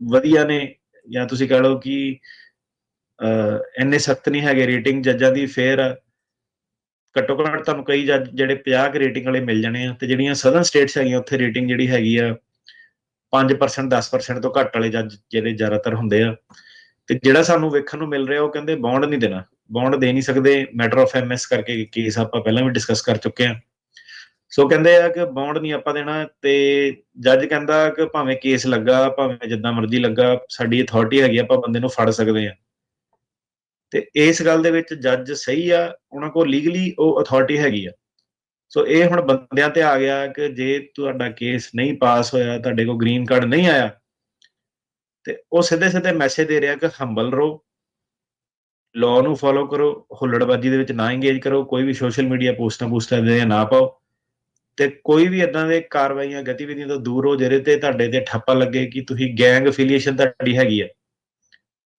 B: ਵਧੀਆ ਨੇ, ਜਾਂ ਤੁਸੀਂ ਕਹਿ ਲਓ ਕਿ ਇੰਨੇ ਸਖਤ ਨਹੀਂ ਹੈਗੇ, ਰੇਟਿੰਗ ਜੱਜਾਂ ਦੀ ਫੇਅਰ ਆ। ਘੱਟੋ ਘੱਟ ਤੁਹਾਨੂੰ ਕਈ ਜੱਜ ਜਿਹੜੇ 50 ਰੇਟਿੰਗ ਵਾਲੇ ਮਿਲ ਜਾਣੇ ਆ, ਤੇ ਜਿਹੜੀਆਂ ਸਦਰਨ ਸਟੇਟਸ ਹੈਗੀਆਂ ਉੱਥੇ ਰੇਟਿੰਗ ਜਿਹੜੀ ਹੈਗੀ ਆ 5%, 10% ਤੋਂ ਘੱਟ ਵਾਲੇ ਜੱਜ ਜਿਹੜੇ ਜ਼ਿਆਦਾਤਰ ਹੁੰਦੇ ਆ। ਤੇ ਜਿਹੜਾ ਸਾਨੂੰ ਵੇਖਣ ਨੂੰ ਮਿਲ ਰਿਹਾ, ਉਹ ਕਹਿੰਦੇ ਬੌਂਡ ਨਹੀਂ ਦੇਣਾ, ਬੌਂਡ ਦੇ ਨਹੀਂ ਸਕਦੇ, ਮੈਟਰ ਆਫ MS ਕਰਕੇ ਕੇਸ ਆਪਾਂ ਪਹਿਲਾਂ ਵੀ ਡਿਸਕਸ ਕਰ ਚੁੱਕੇ ਹਾਂ। ਸੋ ਕਹਿੰਦੇ ਆ ਕਿ ਬੌਂਡ ਨਹੀਂ ਆਪਾਂ ਦੇਣਾ, ਤੇ ਜੱਜ ਕਹਿੰਦਾ ਕਿ ਭਾਵੇਂ ਕੇਸ ਲੱਗਾ, ਭਾਵੇਂ ਜਿੱਦਾਂ ਮਰਜ਼ੀ ਲੱਗਾ, ਸਾਡੀ ਅਥਾਰਟੀ ਹੈਗੀ, ਆਪਾਂ ਬੰਦੇ ਨੂੰ ਫੜ ਸਕਦੇ ਆ। ਤੇ ਇਸ ਗੱਲ ਦੇ ਵਿੱਚ ਜੱਜ ਸਹੀ ਆ, ਉਹਨਾਂ ਕੋਲ ਲੀਗਲੀ ਉਹ ਅਥਾਰਟੀ ਹੈਗੀ ਆ। ਸੋ ਇਹ ਹੁਣ ਬੰਦਿਆਂ ਤੇ ਆ ਗਿਆ ਕਿ ਜੇ ਤੁਹਾਡਾ ਕੇਸ ਨਹੀਂ ਪਾਸ ਹੋਇਆ, ਤੁਹਾਡੇ ਕੋਲ ਗ੍ਰੀਨ ਕਾਰਡ ਨਹੀਂ ਆਇਆ, ਤੇ ਉਹ ਸਿੱਧੇ ਸਿੱਧੇ ਮੈਸੇਜ ਦੇ ਰਿਹਾ ਕਿ ਹੰਬਲ ਰਹੋ, ਲਾਅ ਨੂੰ ਫੋਲੋ ਕਰੋ, ਹੁੱਲੜਬਾਜੀ ਦੇ ਵਿੱਚ ਨਾ ਇੰਗੇਜ ਕਰੋ, ਕੋਈ ਵੀ ਸੋਸ਼ਲ ਮੀਡੀਆ ਪੋਸਟਾਂ ਦੇ ਨਾ ਪਾਓ, ਤੇ ਕੋਈ ਵੀ ਇਦਾਂ ਦੇ ਕਾਰਵਾਈਆਂ ਗਤੀਵਿਧੀਆਂ ਤੋਂ ਦੂਰ ਹੋ, ਜਿਹੜੇ ਤੇ ਤੁਹਾਡੇ ਤੇ ਠੱਪਾ ਲੱਗੇ ਕਿ ਤੁਸੀਂ ਗੈਂਗ ਅਫੀਲੀਏਸ਼ਨ ਤੁਹਾਡੀ ਹੈਗੀ ਹੈ,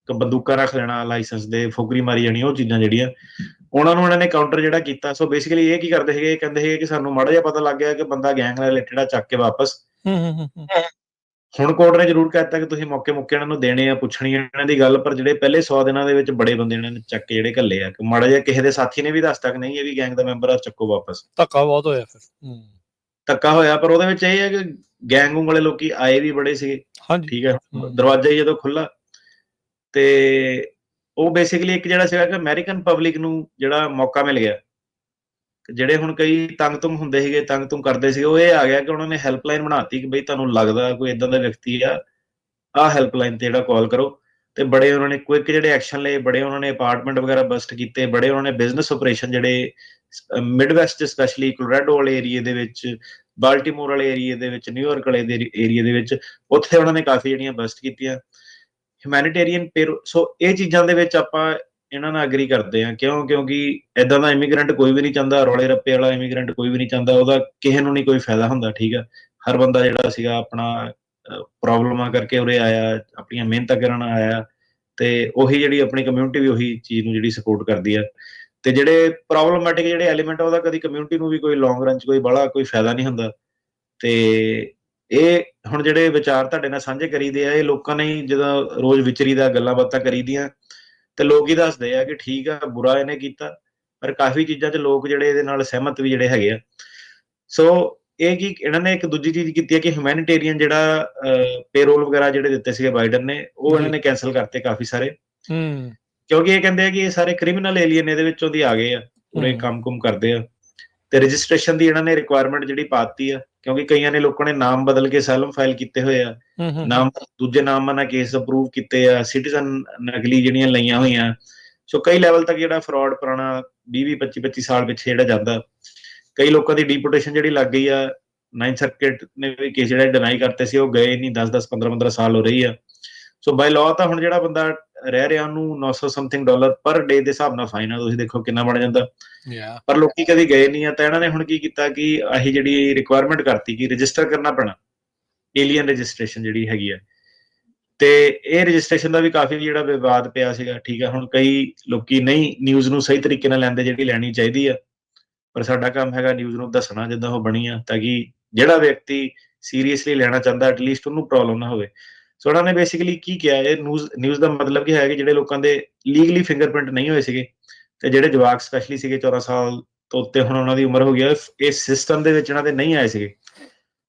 B: ਕਿ ਬੰਦੂਕਾਂ ਰੱਖ ਲੈਣਾ, ਲਾਇਸੈਂਸ ਦੇ ਫੁਕਰੀ ਮਾਰੀ ਜਾਣੀ, ਉਹ ਚੀਜ਼ਾਂ ਜਿਹੜੀਆਂ ਉਹਨਾਂ ਨੂੰ ਇਹਨਾਂ ਨੇ ਕਾਊਂਟਰ ਜਿਹੜਾ ਕੀਤਾ। ਸੋ ਬੇਸਿਕਲੀ ਇਹ ਕੀ ਕਰਦੇ ਸੀਗੇ, ਕਹਿੰਦੇ ਸੀਗੇ ਕਿ ਸਾਨੂੰ ਮਾੜਾ ਜਿਹਾ ਪਤਾ ਲੱਗ ਗਿਆ ਕਿ ਬੰਦਾ ਗੈਂਗ ਨਾਲ ਰਿਲੇਟਡ ਆ, ਚੱਕ ਕੇ ਵਾਪਸ। ਹੁਣ ਕੋਰਟ ਨੇ ਜ਼ਰੂਰ ਕਹਿਤਾ ਕਿ ਤੁਸੀਂ ਮੌਕੇ ਇਹਨਾਂ ਨੂੰ ਦੇਣੇ ਆ, ਪੁੱਛਣੀ ਇਹਨਾਂ ਦੀ ਗੱਲ, ਪਰ ਜਿਹੜੇ ਪਹਿਲੇ 100 ਦਿਨਾਂ ਦੇ ਵਿੱਚ ਬੜੇ ਬੰਦੇ ਇਹਨਾਂ ਨੇ ਚੱਕ ਕੇ ਜਿਹੜੇ ਘੱਲੇ ਆ, ਮਾੜਾ ਜਿਹਾ ਕਿਸੇ ਦੇ ਸਾਥੀ ਨੇ ਵੀ ਦੱਸਤਾ ਕਿ ਨਹੀਂ ਇਹ ਵੀ ਗੈਂਗ ਦਾ ਮੈਂਬਰ ਆ, ਚੱਕੋ ਵਾਪਸ।
A: ਧੱਕਾ ਬਹੁਤ ਹੋਇਆ ਫਿਰ।
B: ਧੱਕਾ ਹੋਇਆ, ਪਰ ਉਹਦੇ ਵਿੱਚ ਇਹ ਹੈ ਕਿ ਗੈਂਗ ਵਾਲੇ ਲੋਕੀ ਆਏ ਵੀ ਬੜੇ ਸੀਗੇ, ਠੀਕ ਹੈ, ਦਰਵਾਜ਼ਾ ਹੀ ਜਦੋਂ ਖੁੱਲਾ, ਤੇ ਉਹ ਬੇਸਿਕਲੀ ਇੱਕ ਜਿਹੜਾ ਸੀਗਾ ਕਿ ਅਮਰੀਕਨ ਪਬਲਿਕ ਨੂੰ ਜਿਹੜਾ ਮੌਕਾ ਮਿਲ ਗਿਆ, ਜਿਹੜੇ ਹੁਣ ਕਈ ਤੰਗ ਹੁੰਦੇ ਸੀਗੇ, ਤੰਗ ਕਰਦੇ ਸੀਗੇ, ਉਹ ਇਹ ਆ ਗਿਆ ਕਿ ਉਹਨਾਂ ਨੇ ਹੈਲਪਲਾਈਨ ਬਣਾਤੀ ਕਿ ਬਈ ਤੁਹਾਨੂੰ ਲੱਗਦਾ ਕੋਈ ਇਦਾਂ ਦਾ ਵਿਅਕਤੀ ਆ, ਆਹ ਹੈਲਪਲਾਈਨ ਤੇ ਜਿਹੜਾ ਕਾਲ ਕਰੋ। ਤੇ ਬੜੇ ਉਹਨਾਂ ਨੇ ਕੁਇਕ ਜਿਹੜੇ ਐਕਸ਼ਨ ਲਏ, ਬੜੇ ਉਹਨਾਂ ਨੇ ਅਪਾਰਟਮੈਂਟ ਵਗੈਰਾ ਬਸਟ ਕੀਤੇ, ਬੜੇ ਉਹਨਾਂ ਨੇ ਬਿਜ਼ਨਸ ਆਪਰੇਸ਼ਨ ਜਿਹੜੇ ਮਿਡਵੈਸਟ ਸਪੈਸ਼ਲੀ ਕੋਲੋਰਾਡੋ ਵਾਲੇ ਏਰੀਏ ਦੇ ਵਿੱਚ, ਬਾਲਟੀਮੋਰ ਵਾਲੇ ਏਰੀਏ ਦੇ ਵਿੱਚ, ਨਿਊਯਾਰਕ ਵਾਲੇ ਏਰੀਏ ਦੇ ਵਿੱਚ, ਉੱਥੇ ਉਹਨਾਂ ਨੇ ਕਾਫੀ ਜਿਹੜੀਆਂ ਬਸਟ ਕੀਤੀਆਂ ਹਿਊਮੈਨਿਟੇਰੀਅਨ ਪੇਰੋ। ਸੋ ਇਹ ਚੀਜ਼ਾਂ ਦੇ ਵਿੱਚ ਆਪਾਂ ਇਹਨਾਂ ਨਾਲ ਐਗਰੀ ਕਰਦੇ ਹਾਂ, ਕਿਉਂਕਿ ਇਦਾਂ ਦਾ ਇਮੀਗ੍ਰੈਂਟ ਕੋਈ ਵੀ ਨਹੀਂ ਚਾਹੁੰਦਾ, ਰੌਲੇ ਰੱਪੇ ਵਾਲਾ ਇਮੀਗ੍ਰੈਂਟ ਕੋਈ ਵੀ ਨਹੀਂ ਚਾਹੁੰਦਾ, ਉਹਦਾ ਕਿਸੇ ਨੂੰ ਨਹੀਂ ਕੋਈ ਫਾਇਦਾ ਹੁੰਦਾ, ਠੀਕ ਆ। ਹਰ ਬੰਦਾ ਜਿਹੜਾ ਸੀਗਾ ਆਪਣਾ ਪ੍ਰੋਬਲਮਾਂ ਕਰਕੇ ਉਰੇ ਆਇਆ, ਆਪਣੀਆਂ ਮਿਹਨਤਾਂ ਕਰਨ ਆਇਆ, ਤੇ ਉਹੀ ਜਿਹੜੀ ਆਪਣੀ ਕਮਿਊਨਿਟੀ ਵੀ ਉਹੀ ਚੀਜ਼ ਨੂੰ ਜਿਹੜੀ ਸਪੋਰਟ ਕਰਦੀ ਆ। ਤੇ ਜਿਹੜੇ ਪ੍ਰੋਬਲਮੈਟਿਕ ਜਿਹੜੇ ਐਲੀਮੈਂਟ, ਉਹਦਾ ਕਦੀ ਕਮਿਊਨਿਟੀ ਨੂੰ ਵੀ ਕੋਈ ਲੌਂਗ ਰਨ 'ਚ ਕੋਈ ਬੜਾ ਕੋਈ ਫਾਇਦਾ ਨਹੀਂ ਹੁੰਦਾ। ਤੇ ਇਹ ਹੁਣ ਜਿਹੜੇ ਵਿਚਾਰ ਤੁਹਾਡੇ ਨਾਲ ਸਾਂਝੇ ਕਰੀਦੇ ਆ, ਇਹ ਲੋਕਾਂ ਨੇ ਜਦੋਂ ਰੋਜ਼ ਵਿਚਰੀਦਾ, ਗੱਲਾਂ ਬਾਤਾਂ ਕਰੀਦੀਆਂ, ਤੇ ਲੋਕ ਹੀ ਦੱਸਦੇ ਆ ਕਿ ਠੀਕ ਆ, ਬੁਰਾ ਇਹਨੇ ਕੀਤਾ, ਪਰ ਕਾਫੀ ਚੀਜ਼ਾਂ 'ਚ ਲੋਕ ਜਿਹੜੇ ਇਹਦੇ ਨਾਲ ਸਹਿਮਤ ਵੀ ਜਿਹੜੇ ਹੈਗੇ ਆ। ਸੋ ਇਹ ਕੀ ਇਹਨਾਂ ਨੇ ਇੱਕ ਦੂਜੀ ਚੀਜ਼ ਕੀਤੀ ਹੈ ਕਿ ਹਿਊਮੈਨਿਟੇਰੀਅਨ ਜਿਹੜਾ ਪੇਰੋਲ ਵਗੈਰਾ ਜਿਹੜੇ ਦਿੱਤੇ ਸੀਗੇ ਬਾਈਡਨ ਨੇ, ਉਹ ਇਹਨਾਂ ਨੇ ਕੈਂਸਲ ਕਰਤੇ ਕਾਫੀ ਸਾਰੇ, ਕਿਉਂਕਿ ਇਹ ਕਹਿੰਦੇ ਆ ਕਿ ਇਹ ਸਾਰੇ ਕ੍ਰਿਮੀਨਲ ਏਲੀਅਨ ਇਹਦੇ ਵਿੱਚੋਂ ਦੀ ਆ ਗਏ ਆ, ਪੂਰੇ ਕੰਮ ਕਰਦੇ ਆ। ਤੇ ਰਜਿਸਟ੍ਰੇਸ਼ਨ ਦੀ ਇਹਨਾਂ ਨੇ ਰਿਕੁਆਇਰਮੈਂਟ ਜਿਹੜੀ ਪਾਤੀ ਆ, ਕਿਉਂਕਿ ਕਈਆਂ ਨੇ ਲੋਕਾਂ ਨੇ ਨਾਮ ਬਦਲ ਕੇ ਅਸਾਈਲਮ ਫਾਈਲ ਕੀਤੇ ਹੋਏ ਆ, ਨਾਮ ਦੂਜੇ ਨਾਮਾਂ ਨਾਲ ਕੇਸ ਅਪਰੂਵ ਕੀਤੇ ਆ, ਸਿਟੀਜ਼ਨ ਨਕਲੀ ਜਿਹੜੀਆਂ ਲਈਆਂ ਹੋਈਆਂ। ਸੋ ਕਈ ਲੈਵਲ ਤੱਕ ਜਿਹੜਾ ਫਰਾਡ ਪੁਰਾਣਾ 20 25 ਸਾਲ ਪਿੱਛੇ ਜਿਹੜਾ ਜਾਂਦਾ, ਕਈ ਲੋਕਾਂ ਦੀ ਡੀਪੋਰਟੇਸ਼ਨ ਜਿਹੜੀ ਲੱਗ ਗਈ ਆ। 9th ਸਰਕਟ ਨੇ ਵੀ ਕੇਸ ਜਿਹੜੇ ਡਿਨਾਈ ਕਰਤੇ ਸੀ, ਉਹ ਗਏ ਨਹੀਂ, 10 15 ਸਾਲ ਹੋ ਰਹੀ ਆ। ਸੋ ਬਾਈ ਲਾਅ ਤਾਂ ਹੁਣ ਜਿਹੜਾ ਬੰਦਾ ਰਹਿ ਰਿਹਾ ਉਹਨੂੰ $900 ਸਮਥਿੰਗ ਪਰ ਡੇ ਦੇ ਹਿਸਾਬ ਨਾਲ ਫਾਈਨ ਆ, ਤੁਸੀਂ ਦੇਖੋ ਕਿੰਨਾ ਬਣ ਜਾਂਦਾ। ਪਰ ਲੋਕੀ ਕਦੀ ਗਏ ਨਹੀਂ ਆ, ਤਾਂ ਇਹਨਾਂ ਨੇ ਹੁਣ ਕੀ ਕੀਤਾ ਕਿ ਆਹੀ ਜਿਹੜੀ ਰਿਕੁਆਇਰਮੈਂਟ ਕਰਤੀ ਕਿ ਰਜਿਸਟਰ ਕਰਨਾ ਪੈਣਾ, ਏਲੀਅਨ ਰਜਿਸਟ੍ਰੇਸ਼ਨ ਜਿਹੜੀ ਹੈਗੀ ਆ। ਤੇ ਇਹ ਰਜਿਸਟ੍ਰੇਸ਼ਨ ਦਾ ਵੀ ਕਾਫੀ ਜਿਹੜਾ ਵਿਵਾਦ ਪਿਆ ਸੀਗਾ, ਠੀਕ ਆ। ਹੁਣ ਕਈ ਲੋਕੀ ਨਹੀਂ ਨਿਊਜ਼ ਨੂੰ ਸਹੀ ਤਰੀਕੇ ਨਾਲ ਲੈਂਦੇ, ਜਿਹੜੀ ਲੈਣੀ ਚਾਹੀਦੀ ਆ, ਪਰ ਸਾਡਾ ਕੰਮ ਹੈਗਾ ਨਿਊਜ਼ ਨੂੰ ਦੱਸਣਾ ਜਿੱਦਾਂ ਉਹ ਬਣੀ ਆ, ਤਾਂ ਕਿ ਜਿਹੜਾ ਵਿਅਕਤੀ ਸੀਰੀਅਸਲੀ ਲੈਣਾ ਚਾਹੁੰਦਾ ਐਟਲੀਸਟ ਉਹਨੂੰ ਪ੍ਰੋਬਲਮ ਨਾ ਹੋਵੇ। ਸੋ ਉਹਨਾਂ ਨੇ ਬੇਸਿਕਲੀ ਕੀ ਕਿਹਾ, ਇਹ ਨਿਊਜ਼ ਦਾ ਮਤਲਬ ਕੀ ਹੈ ਕਿ ਜਿਹੜੇ ਲੋਕਾਂ ਦੇ ਲੀਗਲੀ ਫਿੰਗਰਪ੍ਰਿੰਟ ਨਹੀਂ ਹੋਏ ਸੀਗੇ, ਤੇ ਜਿਹੜੇ ਜਵਾਕ ਸਪੈਸ਼ਲੀ ਸੀਗੇ 14 ਸਾਲ ਤੋਂ ਉੱਤੇ, ਹੁਣ ਉਹਨਾਂ ਦੀ ਉਮਰ ਹੋ ਗਈ ਹੈ, ਇਸ ਸਿਸਟਮ ਦੇ ਵਿੱਚ ਇਹਨਾਂ ਦੇ ਨਹੀਂ ਆਏ ਸੀਗੇ,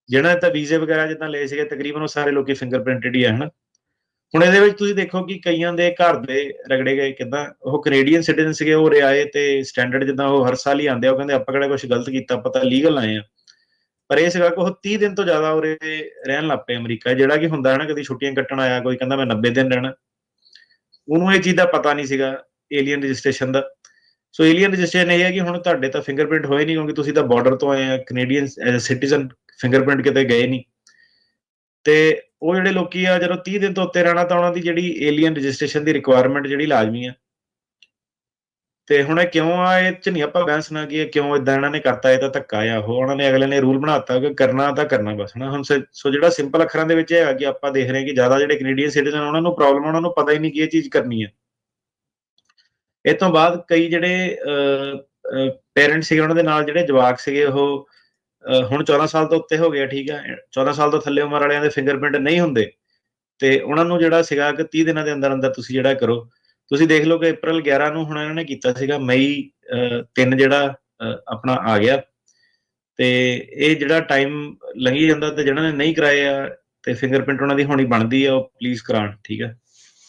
B: ਜਿਹਨਾਂ ਨੇ ਤਾਂ ਵੀਜ਼ੇ ਵਗੈਰਾ ਜਿੱਦਾਂ ਲਏ ਸੀਗੇ, ਤਕਰੀਬਨ ਉਹ ਸਾਰੇ ਲੋਕੀ ਫਿੰਗਰਪ੍ਰਿੰਟਡ ਹੀ ਆ, ਹਨਾ। ਹੁਣ ਇਹਦੇ ਵਿੱਚ ਤੁਸੀਂ ਦੇਖੋ ਕਿ ਕਈਆਂ ਦੇ ਘਰ ਦੇ ਰਗੜੇ ਗਏ, ਕਿੱਦਾਂ ਉਹ ਕੈਨੇਡੀਅਨ ਸਿਟੀਜ਼ਨ ਸੀਗੇ, ਉਹ ਰਿਆਏ ਤੇ ਸਟੈਂਡਰਡ ਜਿੱਦਾਂ ਉਹ ਹਰ ਸਾਲ ਹੀ ਆਉਂਦੇ ਆ, ਉਹ ਕਹਿੰਦੇ ਆਪਾਂ ਕਿਹੜਾ ਕੁਝ ਗਲਤ ਕੀਤਾ, ਆਪਾਂ ਤਾਂ ਲੀਗਲ ਆਏ ਆ। ਪਰ ਇਹ ਸੀਗਾ ਕਿ ਉਹ 30 ਦਿਨ ਤੋਂ ਜ਼ਿਆਦਾ ਉਰੇ ਰਹਿਣ ਲੱਗ ਪਏ ਅਮਰੀਕਾ, ਜਿਹੜਾ ਕਿ ਹੁੰਦਾ ਹੈ ਨਾ, ਕਦੀ ਛੁੱਟੀਆਂ ਕੱਟਣ ਆਇਆ, ਕੋਈ ਕਹਿੰਦਾ ਮੈਂ 90 ਦਿਨ ਰਹਿਣਾ, ਉਹਨੂੰ ਇਹ ਚੀਜ਼ ਦਾ ਪਤਾ ਨਹੀਂ ਸੀਗਾ ਏਲੀਅਨ ਰਜਿਸਟ੍ਰੇਸ਼ਨ ਦਾ। ਸੋ ਏਲੀਅਨ ਰਜਿਸਟ੍ਰੇਸ਼ਨ ਇਹ ਹੈ ਕਿ ਹੁਣ ਤੁਹਾਡੇ ਤਾਂ ਫਿੰਗਰਪ੍ਰਿੰਟ ਹੋਏ ਨਹੀਂ, ਕਿਉਂਕਿ ਤੁਸੀਂ ਤਾਂ ਬਾਰਡਰ ਤੋਂ ਆਏ ਆ, Canadian as a citizen fingerprint ਕਿਤੇ ਗਏ ਨਹੀਂ। ਤੇ ਉਹ ਜਿਹੜੇ ਲੋਕੀ ਆ ਜਦੋਂ 30 ਦਿਨ ਤੋਂ ਉੱਤੇ ਰਹਿਣਾ, ਤਾਂ ਉਹਨਾਂ ਦੀ ਜਿਹੜੀ ਏਲੀਅਨ ਰਜਿਸਟ੍ਰੇਸ਼ਨ ਦੀ ਰਿਕੁਆਇਰਮੈਂਟ ਜਿਹੜੀ ਲਾਜ਼ਮੀ ਆ। ਤੇ ਹੁਣ ਇਹ ਕਿਉਂ ਆ, ਇਹ ਚ ਨਹੀਂ ਆਪਾਂ ਬਹਿਸ ਨਾ ਕਿ ਕਿਉਂ ਇਦਾਂ ਇਹਨਾਂ ਨੇ ਕਰਤਾ, ਇਹ ਤਾਂ ਧੱਕਾ ਆ। ਉਹ ਉਹਨਾਂ ਨੇ ਅਗਲੇ ਨੇ ਰੂਲ ਬਣਾਤਾ ਕਿ ਕਰਨਾ ਤਾਂ ਕਰਨਾ ਬਸ, ਹਨਾ। ਹੁਣ ਸੋ ਜਿਹੜਾ ਸਿੰਪਲ ਅੱਖਰਾਂ ਦੇ ਵਿੱਚ ਇਹ ਆ ਕਿ ਆਪਾਂ ਦੇਖ ਰਹੇ ਕਿ ਜ਼ਿਆਦਾ ਜਿਹੜੇ ਕੈਨੇਡੀਅਨ ਸਿਟੀਜ਼ਨ ਉਹਨਾਂ ਨੂੰ ਪ੍ਰੋਬਲਮ, ਉਹਨਾਂ ਨੂੰ ਪਤਾ ਹੀ ਨਹੀਂ ਕਿ ਇਹ ਚੀਜ਼ ਕਰਨੀ ਆ। ਇਹ ਤੋਂ ਬਾਅਦ ਕਈ ਜਿਹੜੇ ਪੇਰੈਂਟਸ ਸੀਗੇ, ਉਹਨਾਂ ਦੇ ਨਾਲ ਜਿਹੜੇ ਜਵਾਕ ਸੀਗੇ, ਉਹ ਹੁਣ 14 ਸਾਲ ਤੋਂ ਉੱਤੇ ਹੋ ਗਏ, ਠੀਕ ਆ। 14 ਸਾਲ ਤੋਂ ਥੱਲੇ ਉਮਰ ਵਾਲਿਆਂ ਦੇ ਫਿੰਗਰਪ੍ਰਿੰਟ ਨਹੀਂ ਹੁੰਦੇ, ਤੇ ਉਹਨਾਂ ਨੂੰ ਜਿਹੜਾ ਸੀਗਾ ਕਿ 30 ਦਿਨਾਂ ਦੇ ਅੰਦਰ ਅੰਦਰ ਤੁਸੀਂ ਜਿਹੜਾ ਕਰੋ। ਤੁਸੀਂ ਦੇਖ ਲਓ ਕਿ April 11 ਨੂੰ ਹੁਣ ਇਹਨਾਂ ਨੇ ਕੀਤਾ ਸੀਗਾ, May 3 ਜਿਹੜਾ ਆਪਣਾ ਆ ਗਿਆ, ਤੇ ਇਹ ਜਿਹੜਾ ਟਾਈਮ ਲੰਘੀ ਜਾਂਦਾ, ਤੇ ਜਿਹਨਾਂ ਨੇ ਨਹੀਂ ਕਰਾਏ ਆ ਤੇ ਫਿੰਗਰਪ੍ਰਿੰਟ ਉਹਨਾਂ ਦੀ ਹੋਣੀ ਬਣਦੀ ਆ, ਉਹ ਪਲੀਜ਼ ਕਰਾਉਣ, ਠੀਕ ਆ।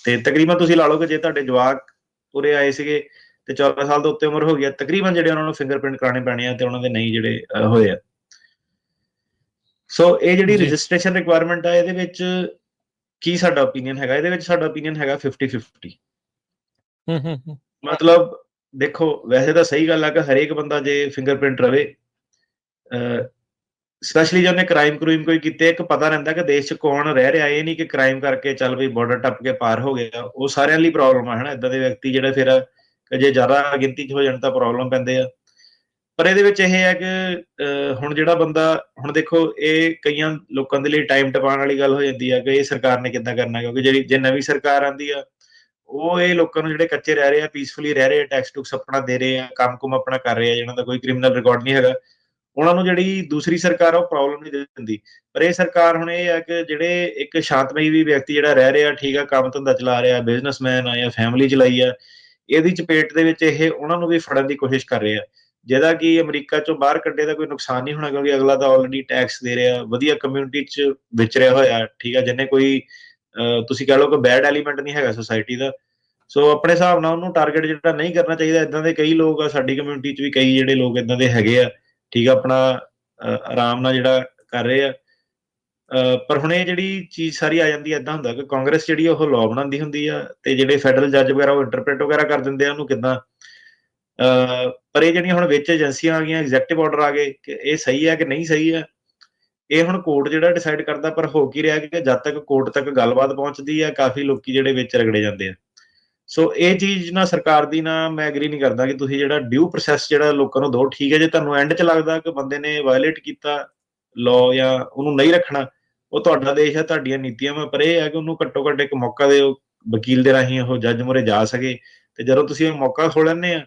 B: ਤੇ ਤਕਰੀਬਨ ਤੁਸੀਂ ਲਾ ਲਓ ਕਿ ਜੇ ਤੁਹਾਡੇ ਜਵਾਕ ਉਰੇ ਆਏ ਸੀਗੇ ਤੇ 14 ਸਾਲ ਤੋਂ ਉੱਤੇ ਉਮਰ ਹੋ ਗਈ, ਤਕਰੀਬਨ ਜਿਹੜੇ ਉਹਨਾਂ ਨੂੰ ਫਿੰਗਰਪ੍ਰਿੰਟ ਕਰਾਉਣੇ ਪੈਣੇ ਆ, ਤੇ ਉਹਨਾਂ ਦੇ ਨਹੀਂ ਜਿਹੜੇ ਹੋਏ ਆ। ਸੋ ਇਹ ਜਿਹੜੀ ਰਜਿਸਟ੍ਰੇਸ਼ਨ ਰਿਕੁਆਇਰਮੈਂਟ ਆ, ਇਹਦੇ ਵਿੱਚ ਕੀ ਸਾਡਾ ਓਪੀਨੀਅਨ ਹੈਗਾ? ਇਹਦੇ ਵਿੱਚ ਸਾਡਾ ਓਪੀਨੀਅਨ ਹੈਗਾ 50-50। ਮਤਲਬ ਦੇਖੋ, ਵੈਸੇ ਤਾਂ ਸਹੀ ਗੱਲ ਆ ਕਿ ਹਰੇਕ ਬੰਦਾ ਜੇ ਫਿੰਗਰਪ੍ਰਿੰਟ ਰਵੇ ਸਪੈਸ਼ਲੀ ਜੇ ਉਹਨੇ ਕ੍ਰਾਈਮ ਕੋਈ ਕੀਤੇ, ਇੱਕ ਪਤਾ ਰਹਿੰਦਾ ਕਿ ਦੇਸ਼ 'ਚ ਕੌਣ ਰਹਿ ਰਿਹਾ। ਇਹ ਨਹੀਂ ਕਿ ਕ੍ਰਾਈਮ ਕਰਕੇ ਚੱਲ ਬਈ ਬਾਰਡਰ ਟੱਪ ਕੇ ਪਾਰ ਹੋ ਗਿਆ, ਉਹ ਸਾਰਿਆਂ ਲਈ ਪ੍ਰੋਬਲਮ ਆ, ਹਨਾ। ਏਦਾਂ ਦੇ ਵਿਅਕਤੀ ਜਿਹੜੇ ਫਿਰ ਜੇ ਜ਼ਿਆਦਾ ਗਿਣਤੀ 'ਚ ਹੋ ਜਾਣ ਤਾਂ ਪ੍ਰੋਬਲਮ ਪੈਂਦੇ ਆ। ਪਰ ਇਹਦੇ ਵਿੱਚ ਇਹ ਹੈ ਕਿ ਹੁਣ ਜਿਹੜਾ ਬੰਦਾ, ਹੁਣ ਦੇਖੋ ਇਹ ਕਈਆਂ ਲੋਕਾਂ ਦੇ ਲਈ ਟਾਈਮ ਟਪਾਉਣ ਵਾਲੀ ਗੱਲ ਹੋ ਜਾਂਦੀ ਆ ਕਿ ਇਹ ਸਰਕਾਰ ਨੇ ਕਿੱਦਾਂ ਕਰਨਾ, ਕਿਉਂਕਿ ਜੇ ਨਵੀਂ ਸਰਕਾਰ ਆਉਂਦੀ ਆ, ਉਹ ਇਹ ਲੋਕਾਂ ਨੂੰ ਜਿਹੜੇ ਕੱਚੇ ਰਹਿ ਰਹੇ ਆ, ਪੀਸਫੁਲੀ ਰਹਿ ਰਹੇ ਆ, ਟੈਕਸ ਟੁਕਸ ਆਪਣਾ ਦੇ ਰਹੇ ਆ, ਕੰਮ ਕੁਮ ਆਪਣਾ ਕਰ ਰਹੇ ਆ, ਜਿਹਨਾਂ ਦਾ ਕੋਈ ਕ੍ਰਿਮੀਨਲ ਰਿਕਾਰਡ ਨਹੀਂ ਹੈਗਾ, ਉਹਨਾਂ ਨੂੰ ਜਿਹੜੀ ਦੂਸਰੀ ਸਰਕਾਰ ਆ ਉਹ ਪ੍ਰੋਬਲਮ ਨਹੀਂ ਦਿੰਦੀ। ਪਰ ਇਹ ਸਰਕਾਰ ਹੁਣ ਇਹ ਹੈ ਕਿ ਜਿਹੜੇ ਇੱਕ ਸ਼ਾਂਤਮਈ ਵੀ ਵਿਅਕਤੀ ਜਿਹੜਾ ਰਹਿ ਰਿਹਾ, ਠੀਕ ਆ, ਕੰਮ ਧੰਦਾ ਚਲਾ ਰਿਹਾ, ਬਿਜ਼ਨਸਮੈਨ ਆ ਜਾਂ ਫੈਮਿਲੀ ਚਲਾਈ ਆ, ਇਹਦੀ ਚਪੇਟ ਦੇ ਵਿੱਚ ਇਹ ਉਹਨਾਂ ਨੂੰ ਵੀ ਫੜਨ ਦੀ ਕੋਸ਼ਿਸ਼ ਕਰ ਰਹੇ ਆ। ਜਿਹਦਾ ਕਿ ਅਮਰੀਕਾ ਚੋਂ ਬਾਹਰ ਕੱਢੇ ਦਾ ਕੋਈ ਨੁਕਸਾਨ ਨਹੀਂ ਹੋਣਾ, ਕਿਉਂਕਿ ਅਗਲਾ ਤਾਂ ਆਲਰੇਡੀ ਟੈਕਸ ਦੇ ਰਿਹਾ, ਵਧੀਆ ਕਮਿਊਨਿਟੀ 'ਚ ਵਿਚਰਿਆ ਹੋਇਆ, ਠੀਕ ਆ, ਜਿਹਨੇ ਕੋਈ ਤੁਸੀਂ ਕਹਿ ਲਓ ਕਿ ਬੈਡ ਐਲੀਮੈਂਟ ਨਹੀਂ ਹੈਗਾ ਸੁਸਾਇਟੀ ਦਾ। ਸੋ ਆਪਣੇ ਹਿਸਾਬ ਨਾਲ ਉਹਨੂੰ ਟਾਰਗੇਟ ਜਿਹੜਾ ਨਹੀਂ ਕਰਨਾ ਚਾਹੀਦਾ। ਏਦਾਂ ਦੇ ਕਈ ਲੋਕ ਆ ਸਾਡੀ ਕਮਿਊਨਿਟੀ 'ਚ ਵੀ, ਕਈ ਜਿਹੜੇ ਲੋਕ ਏਦਾਂ ਦੇ ਹੈਗੇ ਆ, ਠੀਕ ਆ, ਆਪਣਾ ਆਰਾਮ ਨਾਲ ਜਿਹੜਾ ਕਰ ਰਹੇ ਆ। ਪਰ ਹੁਣ ਇਹ ਜਿਹੜੀ ਚੀਜ਼ ਸਾਰੀ ਆ ਜਾਂਦੀ ਹੈ, ਏਦਾਂ ਹੁੰਦਾ ਕਿ ਕਾਂਗਰਸ ਜਿਹੜੀ ਉਹ ਲਾਅ ਬਣਾਉਂਦੀ ਹੁੰਦੀ ਆ, ਤੇ ਜਿਹੜੇ ਫੈਡਰਲ ਜੱਜ ਵਗੈਰਾ ਉਹ ਇੰਟਰਪ੍ਰੇਟ ਵਗੈਰਾ ਕਰ ਦਿੰਦੇ ਆ ਉਹਨੂੰ ਕਿੱਦਾਂ। ਪਰ ਇਹ ਜਿਹੜੀਆਂ ਹੁਣ ਵਿੱਚ ਏਜੰਸੀਆਂ ਆ ਗਈਆਂ, ਐਗਜ਼ੈਕਟਿਵ ਆਰਡਰ ਆ ਗਏ, ਕਿ ਇਹ ਸਹੀ ਹੈ ਕਿ ਨਹੀਂ ਸਹੀ ਹੈ, ਇਹ ਹੁਣ ਕੋਰਟ ਜਿਹੜਾ ਡਿਸਾਈਡ ਕਰਦਾ। ਪਰ ਹੋ ਕੀ ਰਿਹਾ ਕਿ ਜਦ ਤੱਕ ਕੋਰਟ ਤੱਕ ਗੱਲਬਾਤ ਪਹੁੰਚਦੀ ਆ, ਕਾਫੀ ਲੋਕੀ ਜਿਹੜੇ ਵਿੱਚ ਰਗੜੇ ਜਾਂਦੇ ਆ। ਸੋ ਇਹ ਚੀਜ਼ ਨਾ ਸਰਕਾਰ ਦੀ ਨਾ ਮੈਂ ਐਗਰੀ ਨਹੀਂ ਕਰਦਾ ਕਿ ਤੁਸੀਂ ਜਿਹੜਾ ਡਿਊ ਪ੍ਰੋਸੈਸ ਜਿਹੜਾ ਲੋਕਾਂ ਨੂੰ ਦਿਓ, ਠੀਕ ਹੈ। ਜੇ ਤੁਹਾਨੂੰ ਐਂਡ 'ਚ ਲੱਗਦਾ ਕਿ ਬੰਦੇ ਨੇ ਵਾਇਲੇਟ ਕੀਤਾ ਲਾਅ ਜਾਂ ਉਹਨੂੰ ਨਹੀਂ ਰੱਖਣਾ, ਉਹ ਤੁਹਾਡਾ ਦੇਸ਼ ਹੈ, ਤੁਹਾਡੀਆਂ ਨੀਤੀਆਂ ਵਾ। ਪਰ ਇਹ ਹੈ ਕਿ ਉਹਨੂੰ ਘੱਟੋ ਘੱਟ ਇੱਕ ਮੌਕਾ ਦਿਓ, ਵਕੀਲ ਦੇ ਰਾਹੀਂ ਉਹ ਜੱਜ ਮੂਹਰੇ ਜਾ ਸਕੇ। ਤੇ ਜਦੋਂ ਤੁਸੀਂ ਇਹ ਮੌਕਾ ਖੋ ਲੈਂਦੇ ਆ,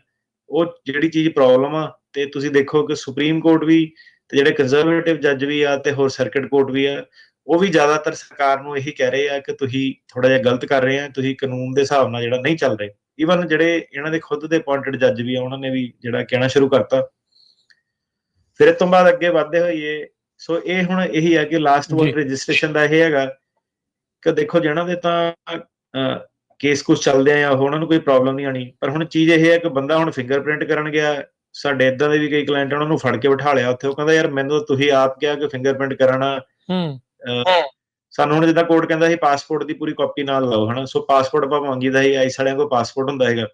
B: ਉਹ ਜਿਹੜੀ ਚੀਜ਼ ਪ੍ਰੋਬਲਮ ਆ, ਤੇ ਤੁਸੀਂ ਦੇਖੋ ਕਿ ਸੁਪਰੀਮ ਕੋਰਟ ਵੀ, ਤੇ ਜਿਹੜੇ ਕੰਜ਼ਰਵੇਟਿਵ ਜੱਜ ਵੀ ਆ, ਤੇ ਹੋਰ ਸਰਕਿਟ ਕੋਰਟ ਵੀ ਆ, ਉਹ ਵੀ ਜ਼ਿਆਦਾਤਰ ਸਰਕਾਰ ਨੂੰ ਇਹੀ ਕਹਿ ਰਹੇ ਆ ਕਿ ਤੁਸੀਂ ਥੋੜਾ ਜਿਹਾ ਗਲਤ ਕਰ ਰਹੇ ਆ, ਤੁਸੀਂ ਕਾਨੂੰਨ ਦੇ ਹਿਸਾਬ ਨਾਲ ਜਿਹੜਾ ਨਹੀਂ ਚੱਲ ਰਹੇ। ਈਵਨ ਜਿਹੜੇ ਇਹਨਾਂ ਦੇ ਖੁਦ ਦੇ ਅਪਾਇੰਟਡ ਜੱਜ ਵੀ ਆ, ਉਹਨਾਂ ਨੇ ਵੀ ਜਿਹੜਾ ਕਹਿਣਾ ਸ਼ੁਰੂ ਕਰਤਾ। ਫਿਰ ਇਸ ਤੋਂ ਬਾਅਦ ਅੱਗੇ ਵਧਦੇ ਹੋਈਏ, ਸੋ ਇਹ ਹੁਣ ਇਹੀ ਹੈ ਕਿ ਲਾਸਟ ਵਰਡ ਰਜਿਸਟ੍ਰੇਸ਼ਨ ਦਾ ਇਹ ਹੈਗਾ ਕਿ ਦੇਖੋ ਜਿਹਨਾਂ ਦੇ ਤਾਂ ਕੇਸ ਕੁਛ ਚੱਲਦੇ ਆ, ਉਹਨਾਂ ਨੂੰ ਕੋਈ ਪ੍ਰੋਬਲਮ ਨਹੀਂ ਆਣੀ। ਪਰ ਹੁਣ ਚੀਜ਼ ਇਹ ਹੈ ਕਿ ਬੰਦਾ ਹੁਣ ਫਿੰਗਰਪ੍ਰਿੰਟ ਕਰਨ ਗਿਆ, ਸਾਡੇ ਇਦਾਂ ਦੇ ਵੀ ਕਈ ਕਲਾਇੰਟ ਉਹਨਾਂ ਨੂੰ ਫੜ ਕੇ ਬਿਠਾ ਲਿਆ ਉੱਥੇ। ਉਹ ਕਹਿੰਦਾ ਯਾਰ ਮੈਨੂੰ ਤੁਸੀਂ ਆਪ ਕਿਹਾ ਕਿ ਫਿੰਗਰਪ੍ਰਿੰਟ ਕਰਾਣਾ, ਸਾਨੂੰ ਹੁਣ ਜਿੱਦਾਂ ਕੋਰਟ ਕਹਿੰਦਾ ਸੀ ਪਾਸਪੋਰਟ ਦੀ ਪੂਰੀ ਕਾਪੀ ਨਾਲ ਲਾਓ, ਹਨਾ। ਸੋ ਪਾਸਪੋਰਟ ਆਪਾਂ ਮੰਗੀਦਾ ਸੀ, ਆਈਸ ਵਾਲਿਆਂ ਕੋਲ ਪਾਸਪੋਰਟ ਹੁੰਦਾ ਹੈਗਾ।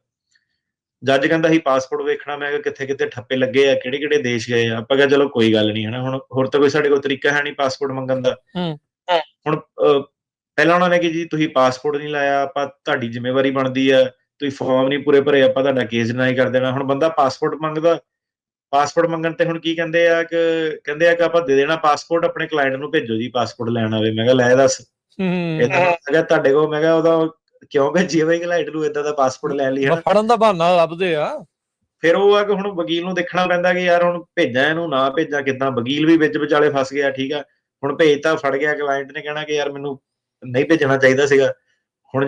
B: ਜੱਜ ਕਹਿੰਦਾ ਸੀ ਪਾਸਪੋਰਟ ਵੇਖਣਾ। ਮੈਂ ਕਿਹਾ ਕਿੱਥੇ ਕਿੱਥੇ ਠੱਪੇ ਲੱਗੇ ਆ, ਕਿਹੜੇ ਕਿਹੜੇ ਦੇਸ਼ ਗਏ ਆ। ਆਪਾਂ ਕਿਹਾ ਚਲੋ ਕੋਈ ਗੱਲ ਨਹੀਂ, ਹਨਾ। ਹੁਣ ਹੋਰ ਤਾਂ ਕੋਈ ਸਾਡੇ ਕੋਲ ਤਰੀਕਾ ਹੈ ਨਹੀਂ ਪਾਸਪੋਰਟ ਮੰਗਣ ਦਾ। ਹੁਣ ਪਹਿਲਾਂ ਉਹਨਾਂ ਨੇ ਕਿ ਜੀ ਤੁਸੀਂ ਪਾਸਪੋਰਟ ਨਹੀਂ ਲਾਇਆ, ਆਪਾਂ ਤੁਹਾਡੀ ਜ਼ਿੰਮੇਵਾਰੀ ਬਣਦੀ ਆ, ਤੁਸੀਂ ਫਾਰਮ ਨਹੀਂ ਪੂਰੇ ਭਰੇ, ਆਪਾਂ ਤੁਹਾਡਾ ਕੇਸ ਡਿਨਾਈ ਕਰ ਦੇਣਾ। ਹੁਣ ਬੰਦਾ ਪਾਸਪੋਰਟ ਮੰਗਦਾ, ਪਾਸਪੋਰਟ ਮੰਗਣ ਤੇ ਹੁਣ ਕੀ ਕਹਿੰਦੇ ਆ ਕਿ ਆਪਾਂ ਦੇ ਦੇਣਾ ਪਾਸਪੋਰਟ, ਆਪਣੇ ਕਲਾਇੰਟ ਨੂੰ ਭੇਜੋ ਜੀ ਪਾਸਪੋਰਟ ਲੈਣ ਆਵੇ। ਮੈਂ ਕਿਹਾ ਲੈ ਦੱਸ, ਮੈਂ ਕਿਹਾ ਤੁਹਾਡੇ ਕੋਲ, ਮੈਂ ਕਿਹਾ ਉਹਦਾ ਕਿਉਂ ਭੇਜੀਏ ਬਈ ਕਲਾਇੰਟ ਨੂੰ ਏਦਾਂ ਦਾ ਪਾਸਪੋਰਟ ਲੈਣ ਲਈ, ਹਨਾ।
A: ਫੜਨ ਦਾ ਬਹਾਨਾ ਲੱਭਦੇ ਆ।
B: ਫਿਰ ਉਹ ਆ ਕਿ ਹੁਣ ਵਕੀਲ ਨੂੰ ਦੇਖਣਾ ਪੈਂਦਾ ਕਿ ਯਾਰ ਹੁਣ ਭੇਜਾਂ ਇਹਨੂੰ, ਨਾ ਭੇਜਾਂ, ਕਿੱਦਾਂ। ਵਕੀਲ ਵੀ ਵਿੱਚ ਵਿਚਾਲੇ ਫਸ ਗਿਆ, ਠੀਕ ਆ। ਹੁਣ ਭੇਜਤਾ, ਫੜ ਗਿਆ, ਕਲਾਇੰਟ ਨੇ ਕਹਿਣਾ ਕਿ ਯਾਰ ਮੈਨੂੰ ਨਹੀਂ ਭੇਜਣਾ ਚਾਹੀਦਾ ਸੀਗਾ। ਹੁਣ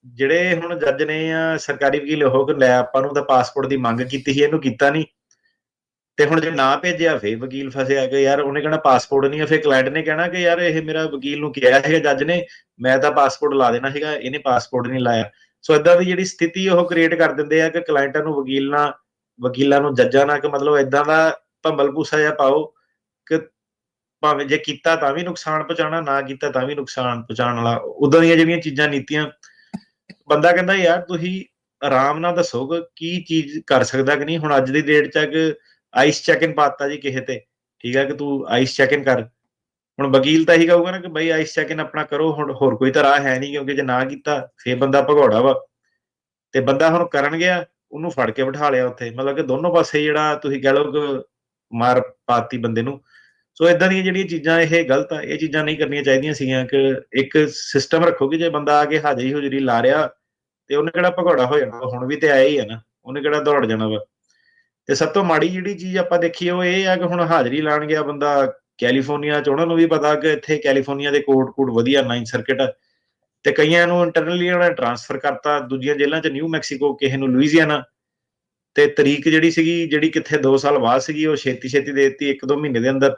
B: ਜਿਹੜੇ ਹੁਣ ਜੱਜ ਨੇ ਜਾਂ ਸਰਕਾਰੀ ਵਕੀਲ ਉਹ ਕਿ ਲੈ ਆਪਾਂ ਨੂੰ ਤਾਂ ਪਾਸਪੋਰਟ ਦੀ ਮੰਗ ਕੀਤੀ ਸੀ, ਇਹਨੂੰ ਕੀਤਾ ਨਹੀਂ, ਤੇ ਹੁਣ ਜੇ ਨਾ ਭੇਜਿਆ ਫੇਰ ਵਕੀਲ ਫਸਿਆ ਕਿ ਯਾਰ ਉਹਨੇ ਕਹਿਣਾ ਪਾਸਪੋਰਟ ਨਹੀਂ ਆ। ਫਿਰ ਕਲਾਇੰਟ ਨੇ ਕਹਿਣਾ ਕਿ ਯਾਰ ਇਹ ਮੇਰਾ ਵਕੀਲ ਨੂੰ ਕਿਹਾ ਸੀਗਾ ਜੱਜ ਨੇ, ਮੈਂ ਤਾਂ ਪਾਸਪੋਰਟ ਲਾ ਦੇਣਾ ਸੀਗਾ, ਇਹਨੇ ਪਾਸਪੋਰਟ ਨਹੀਂ ਲਾਇਆ। ਸੋ ਏਦਾਂ ਦੀ ਜਿਹੜੀ ਸਥਿਤੀ ਉਹ ਕ੍ਰੀਏਟ ਕਰ ਦਿੰਦੇ ਆ ਕਿ ਕਲਾਇੰਟਾਂ ਨੂੰ ਵਕੀਲਾਂ ਨੂੰ ਜੱਜਾਂ ਨਾਲ ਕਿ ਮਤਲਬ ਏਦਾਂ ਦਾ ਭੰਬਲ ਭੂਸਾ ਜਿਹਾ ਪਾਓ ਕਿ ਭਾਵੇਂ ਜੇ ਕੀਤਾ ਤਾਂ ਵੀ ਨੁਕਸਾਨ ਪਹੁੰਚਾਉਣਾ, ਨਾ ਕੀਤਾ ਤਾਂ ਵੀ ਨੁਕਸਾਨ ਪਹੁੰਚਾਉਣ ਵਾਲਾ। ਉਦਾਂ ਦੀਆਂ ਜਿਹੜੀਆਂ ਚੀਜ਼ਾਂ ਨੀਤੀਆਂ, ਬੰਦਾ ਕਹਿੰਦਾ ਯਾਰ ਤੁਸੀਂ ਆਰਾਮ ਨਾਲ ਦੱਸੋ ਕਿ ਕੀ ਚੀਜ਼ ਕਰ ਸਕਦਾ ਕਿ ਨਹੀਂ। ਹੁਣ ਅੱਜ ਦੀ ਡੇਟ 'ਚ ਕਿ ਆਈਸ ਚੈੱਕ ਇਨ ਪਾਤਾ ਜੀ ਕਿਸੇ ਤੇ, ਠੀਕ ਹੈ, ਕਿ ਤੂੰ ਆਈਸ ਚੈੱਕ ਇਨ ਕਰ। ਹੁਣ ਵਕੀਲ ਤਾਂ ਇਹੀ ਕਹੂਗਾ ਨਾ ਕਿ ਬਈ ਆਈਸ ਚੈੱਕ ਇਨ ਆਪਣਾ ਕਰੋ। ਹੁਣ ਹੋਰ ਕੋਈ ਤਾਂ ਰਾਹ ਹੈ ਨਹੀਂ, ਕਿਉਂਕਿ ਜੇ ਨਾ ਕੀਤਾ ਫੇਰ ਬੰਦਾ ਭਗੌੜਾ ਵਾ। ਤੇ ਬੰਦਾ ਹੁਣ ਕਰਨ ਗਿਆ, ਉਹਨੂੰ ਫੜ ਕੇ ਬਿਠਾ ਲਿਆ ਉੱਥੇ। ਮਤਲਬ ਕਿ ਦੋਨੋਂ ਪਾਸੇ ਜਿਹੜਾ ਤੁਸੀਂ ਕਹਿ ਲਓ ਕਿ ਮਾਰ ਪਾਤੀ ਬੰਦੇ ਨੂੰ। ਸੋ ਏਦਾਂ ਦੀਆਂ ਜਿਹੜੀਆਂ ਚੀਜ਼ਾਂ ਇਹ ਗਲਤ ਆ, ਇਹ ਚੀਜ਼ਾਂ ਨਹੀਂ ਕਰਨੀਆਂ ਚਾਹੀਦੀਆਂ ਸੀਗੀਆਂ। ਕਿ ਇੱਕ ਸਿਸਟਮ ਰੱਖੋ ਕਿ ਜੇ ਬੰਦਾ ਆ ਕੇ ਹਾਜ਼ਰੀ ਹੁਜਰੀ ਲਾ ਰਿਹਾ, ਤੇ ਉਹਨੇ ਕਿਹੜਾ ਭਗੌੜਾ ਹੋ ਜਾਣਾ। ਹੁਣ ਵੀ ਤੇ ਆਇਆ ਹੀ ਹੈ ਨਾ, ਉਹਨੇ ਕਿਹੜਾ ਦੌੜ ਜਾਣਾ ਵਾ। ਤੇ ਸਭ ਤੋਂ ਮਾੜੀ ਜਿਹੜੀ ਚੀਜ਼ ਆਪਾਂ ਦੇਖੀ ਉਹ ਇਹ ਆ ਕਿ ਹੁਣ ਹਾਜ਼ਰੀ ਲਾਣ ਗਿਆ ਬੰਦਾ ਕੈਲੀਫੋਰਨੀਆ 'ਚ, ਉਹਨਾਂ ਨੂੰ ਵੀ ਪਤਾ ਕਿ ਇੱਥੇ ਕੈਲੀਫੋਰਨੀਆ ਦੇ ਕੋਰਟ ਵਧੀਆ 9th ਸਰਕਿਟ ਆ, ਤੇ ਕਈਆਂ ਨੂੰ ਇੰਟਰਨਲੀ ਉਹਨਾਂ ਨੇ ਟ੍ਰਾਂਸਫਰ ਕਰਤਾ ਦੂਜੀਆਂ ਜੇਲ੍ਹਾਂ 'ਚ, ਨਿਊ ਮੈਕਸੀਕੋ, ਕਿਸੇ ਨੂੰ ਲੁਈਜ਼ੀਆਨਾ। ਤੇ ਤਰੀਕ ਜਿਹੜੀ ਸੀਗੀ, ਜਿਹੜੀ ਕਿੱਥੇ 2 ਸਾਲ ਬਾਅਦ ਸੀਗੀ, ਉਹ ਛੇਤੀ ਦੇ ਦਿੱਤੀ 1-2 ਮਹੀਨੇ ਦੇ ਅੰਦਰ।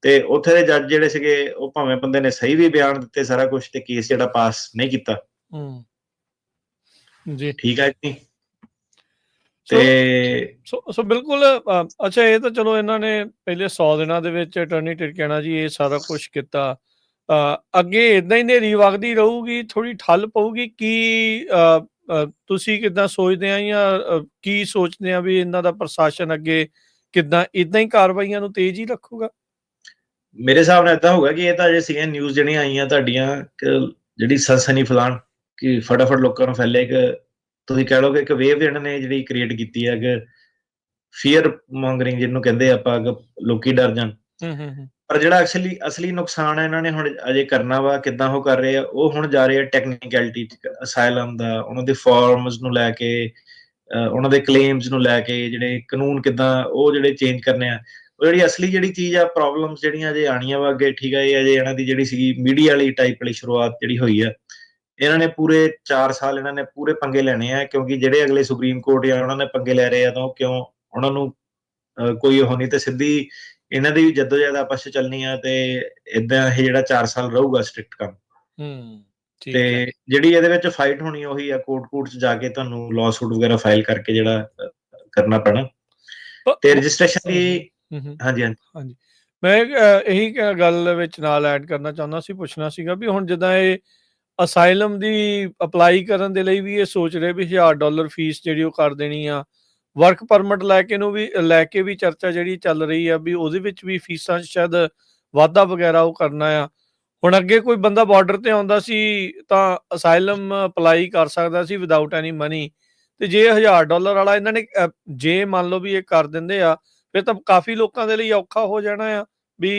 B: ਤੇ ਉੱਥੇ ਦੇ ਜੱਜ ਜਿਹੜੇ ਸੀਗੇ, ਉਹ ਭਾਵੇਂ ਬੰਦੇ ਨੇ ਸਹੀ ਵੀ ਬਿਆਨ ਦਿੱਤੇ ਸਾਰਾ ਕੁਝ, ਤੇ ਕੇਸ ਜਿਹੜਾ ਪਾਸ ਨਹੀਂ ਕੀਤਾ।
A: ਜੀ
B: ਠੀਕ ਹੈ ਜੀ। ਤੇ
A: ਸੋ ਬਿਲਕੁਲ। ਅੱਛਾ, ਇਹ ਤਾਂ ਚਲੋ ਇਹਨਾਂ ਨੇ ਪਹਿਲੇ 100 ਦਿਨਾਂ ਦੇ ਵਿੱਚ ਅਟਾਰਨੀ ਟਿਰਕੈਣਾ ਜੀ ਇਹ ਸਾਰਾ ਕੁਝ ਕੀਤਾ। ਅੱਗੇ ਏਦਾਂ ਹੀ ਨੇਰੀ ਵਗਦੀ ਰਹੂਗੀ, ਥੋੜੀ ਠੱਲ ਪਊਗੀ? ਕੀ ਤੁਸੀਂ ਕਿੱਦਾਂ ਸੋਚਦੇ ਆ, ਜਾਂ ਕੀ ਸੋਚਦੇ ਆ ਵੀ ਇਹਨਾਂ ਦਾ ਪ੍ਰਸ਼ਾਸਨ ਅੱਗੇ ਕਿੱਦਾਂ ਇਦਾਂ ਹੀ ਕਾਰਵਾਈਆਂ ਨੂੰ ਤੇਜ਼ ਹੀ ਰੱਖੂਗਾ?
B: ਮੇਰੇ ਹਿਸਾਬ ਨਾਲ ਏਦਾਂ ਹੋਊਗਾ ਕਿ ਇਹ ਤਾਂ ਅਜੇ ਸੀਗੀਆਂ ਨਿਊਜ਼ ਜਿਹੜੀਆਂ ਆਈਆਂ ਤੁਹਾਡੀਆਂ, ਕਿ ਜਿਹੜੀ ਸਨਸਨੀ ਫੈਲਾਉਣ, ਕਿ ਫਟਾਫਟ ਲੋਕਾਂ ਨੂੰ ਫੈਲੇ, ਕਿ ਤੁਸੀਂ ਕਹਿ ਲਓ ਕਿ ਇੱਕ ਵੇਵ ਇਹਨਾਂ ਨੇ ਜਿਹੜੀ ਕ੍ਰੀਏਟ ਕੀਤੀ ਹੈ, ਕਿ ਫੀਅਰ ਮੌਂਗਰਿੰਗ ਜਿਹਨੂੰ ਕਹਿੰਦੇ ਆਪਾਂ, ਕਿ ਲੋਕੀ ਡਰ ਜਾਣ।
A: ਹੂੰ।
B: ਪਰ ਜਿਹੜਾ ਅਸਲੀ ਨੁਕਸਾਨ ਹੈ ਇਹਨਾਂ ਨੇ ਹੁਣ ਅਜੇ ਕਰਨਾ ਵਾ, ਕਿੱਦਾਂ ਉਹ ਕਰ ਰਹੇ ਆ, ਉਹ ਹੁਣ ਜਾ ਰਹੇ ਆ ਟੈਕਨੀਕੈਲਿਟੀ, ਅਸਾਈਲਮ ਦਾ, ਉਹਨਾਂ ਦੇ ਫਾਰਮਸ ਨੂੰ ਲੈ ਕੇ, ਉਹਨਾਂ ਦੇ ਕਲੇਮਸ ਨੂੰ ਲੈ ਕੇ, ਜਿਹੜੇ ਕਾਨੂੰਨ ਕਿੱਦਾਂ ਉਹ ਜਿਹੜੇ ਚੇਂਜ ਕਰਨੇ ਆ। ਉਹ ਜਿਹੜੀ ਅਸਲੀ ਜਿਹੜੀ ਚੀਜ਼ ਆ, ਪ੍ਰੋਬਲਮਸ ਜਿਹੜੀਆਂ ਅਜੇ ਆਣੀਆਂ ਵਾ ਅੱਗੇ, ਠੀਕ ਹੈ, ਇਹ ਅਜੇ ਇਹਨਾਂ ਦੀ ਜਿਹੜੀ ਸੀਗੀ ਮੀਡੀਆ ਵਾਲੀ ਟਾਈਪ ਵਾਲੀ ਸ਼ੁਰੂਆਤ ਜਿਹੜੀ ਹੋਈ ਆ, ਇਹਨਾਂ ਨੇ ਪੂਰੇ 4 ਸਾਲ ਇਹਨਾਂ ਨੇ ਪੂਰੇ ਪੰਗੇ ਲੈਣੇ ਆ, ਕਿਉਂਕਿ ਜਿਹੜੇ ਅਗਲੇ ਸੁਪਰੀਮ ਕੋਰਟ ਜਾਂ ਉਹਨਾਂ ਨੇ ਪੰਗੇ ਲੈ ਰਹੇ ਆ, ਤਾਂ ਉਹ ਕਿਉਂ ਉਹਨਾਂ ਨੂੰ ਕੋਈ ਉਹ ਨਹੀਂ, ਤੇ ਸਿੱਧੀ ਇਹਨਾਂ ਦੀ ਵੀ ਜੱਦੋਜਹਿਦ ਆਪਸ 'ਚ ਚੱਲਣੀ ਆ, ਤੇ ਏਦਾਂ ਇਹ ਜਿਹੜਾ 4 ਸਾਲ ਰਹੂਗਾ ਸਟ੍ਰਿਕਟ ਕੰਮ।
A: ਠੀਕ ਹੈ।
B: ਤੇ ਜਿਹੜੀ ਇਹਦੇ ਵਿੱਚ ਫਾਈਟ ਹੋਣੀ ਉਹੀ ਆ, ਕੋਰਟ 'ਚ ਜਾ ਕੇ ਤੁਹਾਨੂੰ ਲਾਅ ਸੂਟ ਵਗੈਰਾ ਫਾਈਲ ਕਰਕੇ ਜਿਹੜਾ ਕਰਨਾ ਪੈਣਾ, ਤੇ ਰਜਿਸਟ੍ਰੇਸ਼ਨ ਦੀ। ਹਾਂਜੀ।
A: ਹਾਂਜੀ, ਮੈਂ ਇਹੀ ਗੱਲ ਵਿੱਚ ਨਾਲ ਐਡ ਕਰਨਾ ਚਾਹੁੰਦਾ ਸੀ, ਪੁੱਛਣਾ ਸੀਗਾ ਵੀ ਹੁਣ ਜਿੱਦਾਂ ਇਹ ਅਸਾਈਲਮ ਦੀ ਅਪਲਾਈ ਕਰਨ ਦੇ ਲਈ ਵੀ ਇਹ ਸੋਚ ਰਹੇ ਵੀ $1000 ਫੀਸ ਜਿਹੜੀ ਉਹ ਕਰ ਦੇਣੀ ਆ, ਵਰਕ ਪਰਮਿਟ ਲੈ ਕੇ ਵੀ ਚਰਚਾ ਜਿਹੜੀ ਚੱਲ ਰਹੀ ਆ ਵੀ ਉਹਦੇ ਵਿੱਚ ਵੀ ਫੀਸਾਂ 'ਚ ਸ਼ਾਇਦ ਵਾਧਾ ਵਗੈਰਾ ਉਹ ਕਰਨਾ ਆ। ਹੁਣ ਅੱਗੇ ਕੋਈ ਬੰਦਾ ਬਾਰਡਰ ਤੇ ਆਉਂਦਾ ਸੀ ਤਾਂ ਅਸਾਈਲਮ ਅਪਲਾਈ ਕਰ ਸਕਦਾ ਸੀ ਵਿਦਆਊਟ ਐਨੀ ਮਨੀ, ਤੇ ਜੇ $1000 ਵਾਲਾ ਇਹਨਾਂ ਨੇ ਜੇ ਮੰਨ ਲਓ ਵੀ ਇਹ ਕਰ ਦਿੰਦੇ ਆ, ਫਿਰ ਤਾਂ ਕਾਫੀ ਲੋਕਾਂ ਦੇ ਲਈ ਔਖਾ ਹੋ ਜਾਣਾ ਆ ਵੀ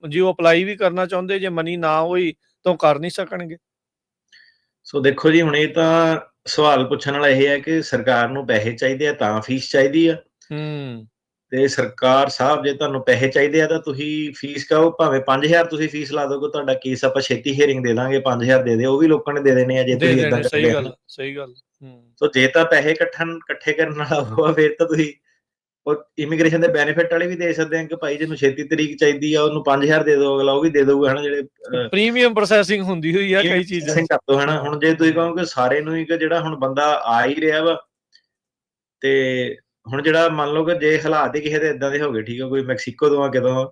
A: ਜੇ ਉਹ ਅਪਲਾਈ ਵੀ ਕਰਨਾ ਚਾਹੁੰਦੇ, ਜੇ ਮਨੀ ਨਾ ਹੋਈ ਤਾਂ ਉਹ ਕਰ ਨਹੀਂ ਸਕਣਗੇ।
B: ਸੋ ਦੇਖੋ ਜੀ, ਹੁਣ ਇਹ ਤਾਂ ਸਵਾਲ ਪੁੱਛਣ ਵਾਲਾ ਇਹ ਹੈ ਕਿ ਸਰਕਾਰ ਨੂੰ ਪੈਸੇ ਚਾਹੀਦੇ ਆ ਤਾਂ ਫੀਸ ਚਾਹੀਦੀ ਆ, ਤੇ ਸਰਕਾਰ ਸਾਹਿਬ ਜੇ ਤੁਹਾਨੂੰ ਪੈਸੇ ਚਾਹੀਦੇ ਆ ਤਾਂ ਤੁਸੀਂ ਫੀਸ ਕਹੋ, ਭਾਵੇਂ 5000 ਤੁਸੀਂ ਫੀਸ ਲਾ ਦੋਗੇ, ਤੁਹਾਡਾ ਕੇਸ ਆਪਾਂ ਛੇਤੀ ਹੀਅਰਿੰਗ ਦੇ ਦਾਂਗੇ, 5000 ਦੇ ਦਿਓ, ਉਹ ਵੀ ਲੋਕਾਂ ਨੇ ਦੇ ਦੇਣੇ ਆ ਜੇ ਤੁਸੀਂ ਏਦਾਂ ਕਰਦੇ ਆ।
A: ਸਹੀ ਗੱਲ।
B: ਸੋ ਜੇ ਤਾਂ ਪੈਸੇ ਇਕੱਠੇ ਕਰਨ ਵਾਲਾ ਹੋਆ, ਫਿਰ ਤਾਂ ਤੁਸੀਂ ਉਹ ਇਮੀਗ੍ਰੇਸ਼ਨ ਦੇ ਬੈਨੀਫਿਟ ਵਾਲੇ ਵੀ ਦੇ ਸਕਦੇ ਆ, ਕਿ ਭਾਈ ਜਿਹਨੂੰ ਛੇਤੀ ਤਰੀਕ ਚਾਹੀਦੀ ਆ ਉਹਨੂੰ 5000 ਦੇ ਦਿਓ, ਅਗਲਾ ਉਹ ਵੀ ਦੇ ਦਊਗਾ, ਹਨਾ। ਜਿਹੜੇ
A: ਪ੍ਰੀਮੀਅਮ ਪ੍ਰੋਸੈਸਿੰਗ ਹੁੰਦੀ ਹੋਈ ਆ ਕਈ ਚੀਜ਼ਾਂ
B: ਕਰ ਦੋ, ਹਨਾ। ਹੁਣ ਜੇ ਤੁਸੀਂ ਕਹੋ ਕਿ ਸਾਰੇ ਨੂੰ ਹੀ, ਕਿ ਜਿਹੜਾ ਹੁਣ ਬੰਦਾ ਆ ਹੀ ਰਿਹਾ ਵਾ, ਤੇ ਹੁਣ ਜਿਹੜਾ ਮੰਨ ਲਓ ਕਿ ਜੇ ਹਾਲਾਤ ਹੀ ਕਿਸੇ ਦੇ ਇਦਾਂ ਦੇ ਹੋ ਗਏ, ਠੀਕ ਆ, ਕੋਈ ਮੈਕਸੀਕੋ ਤੋਂ ਆ, ਕਿਤੋਂ ਆ,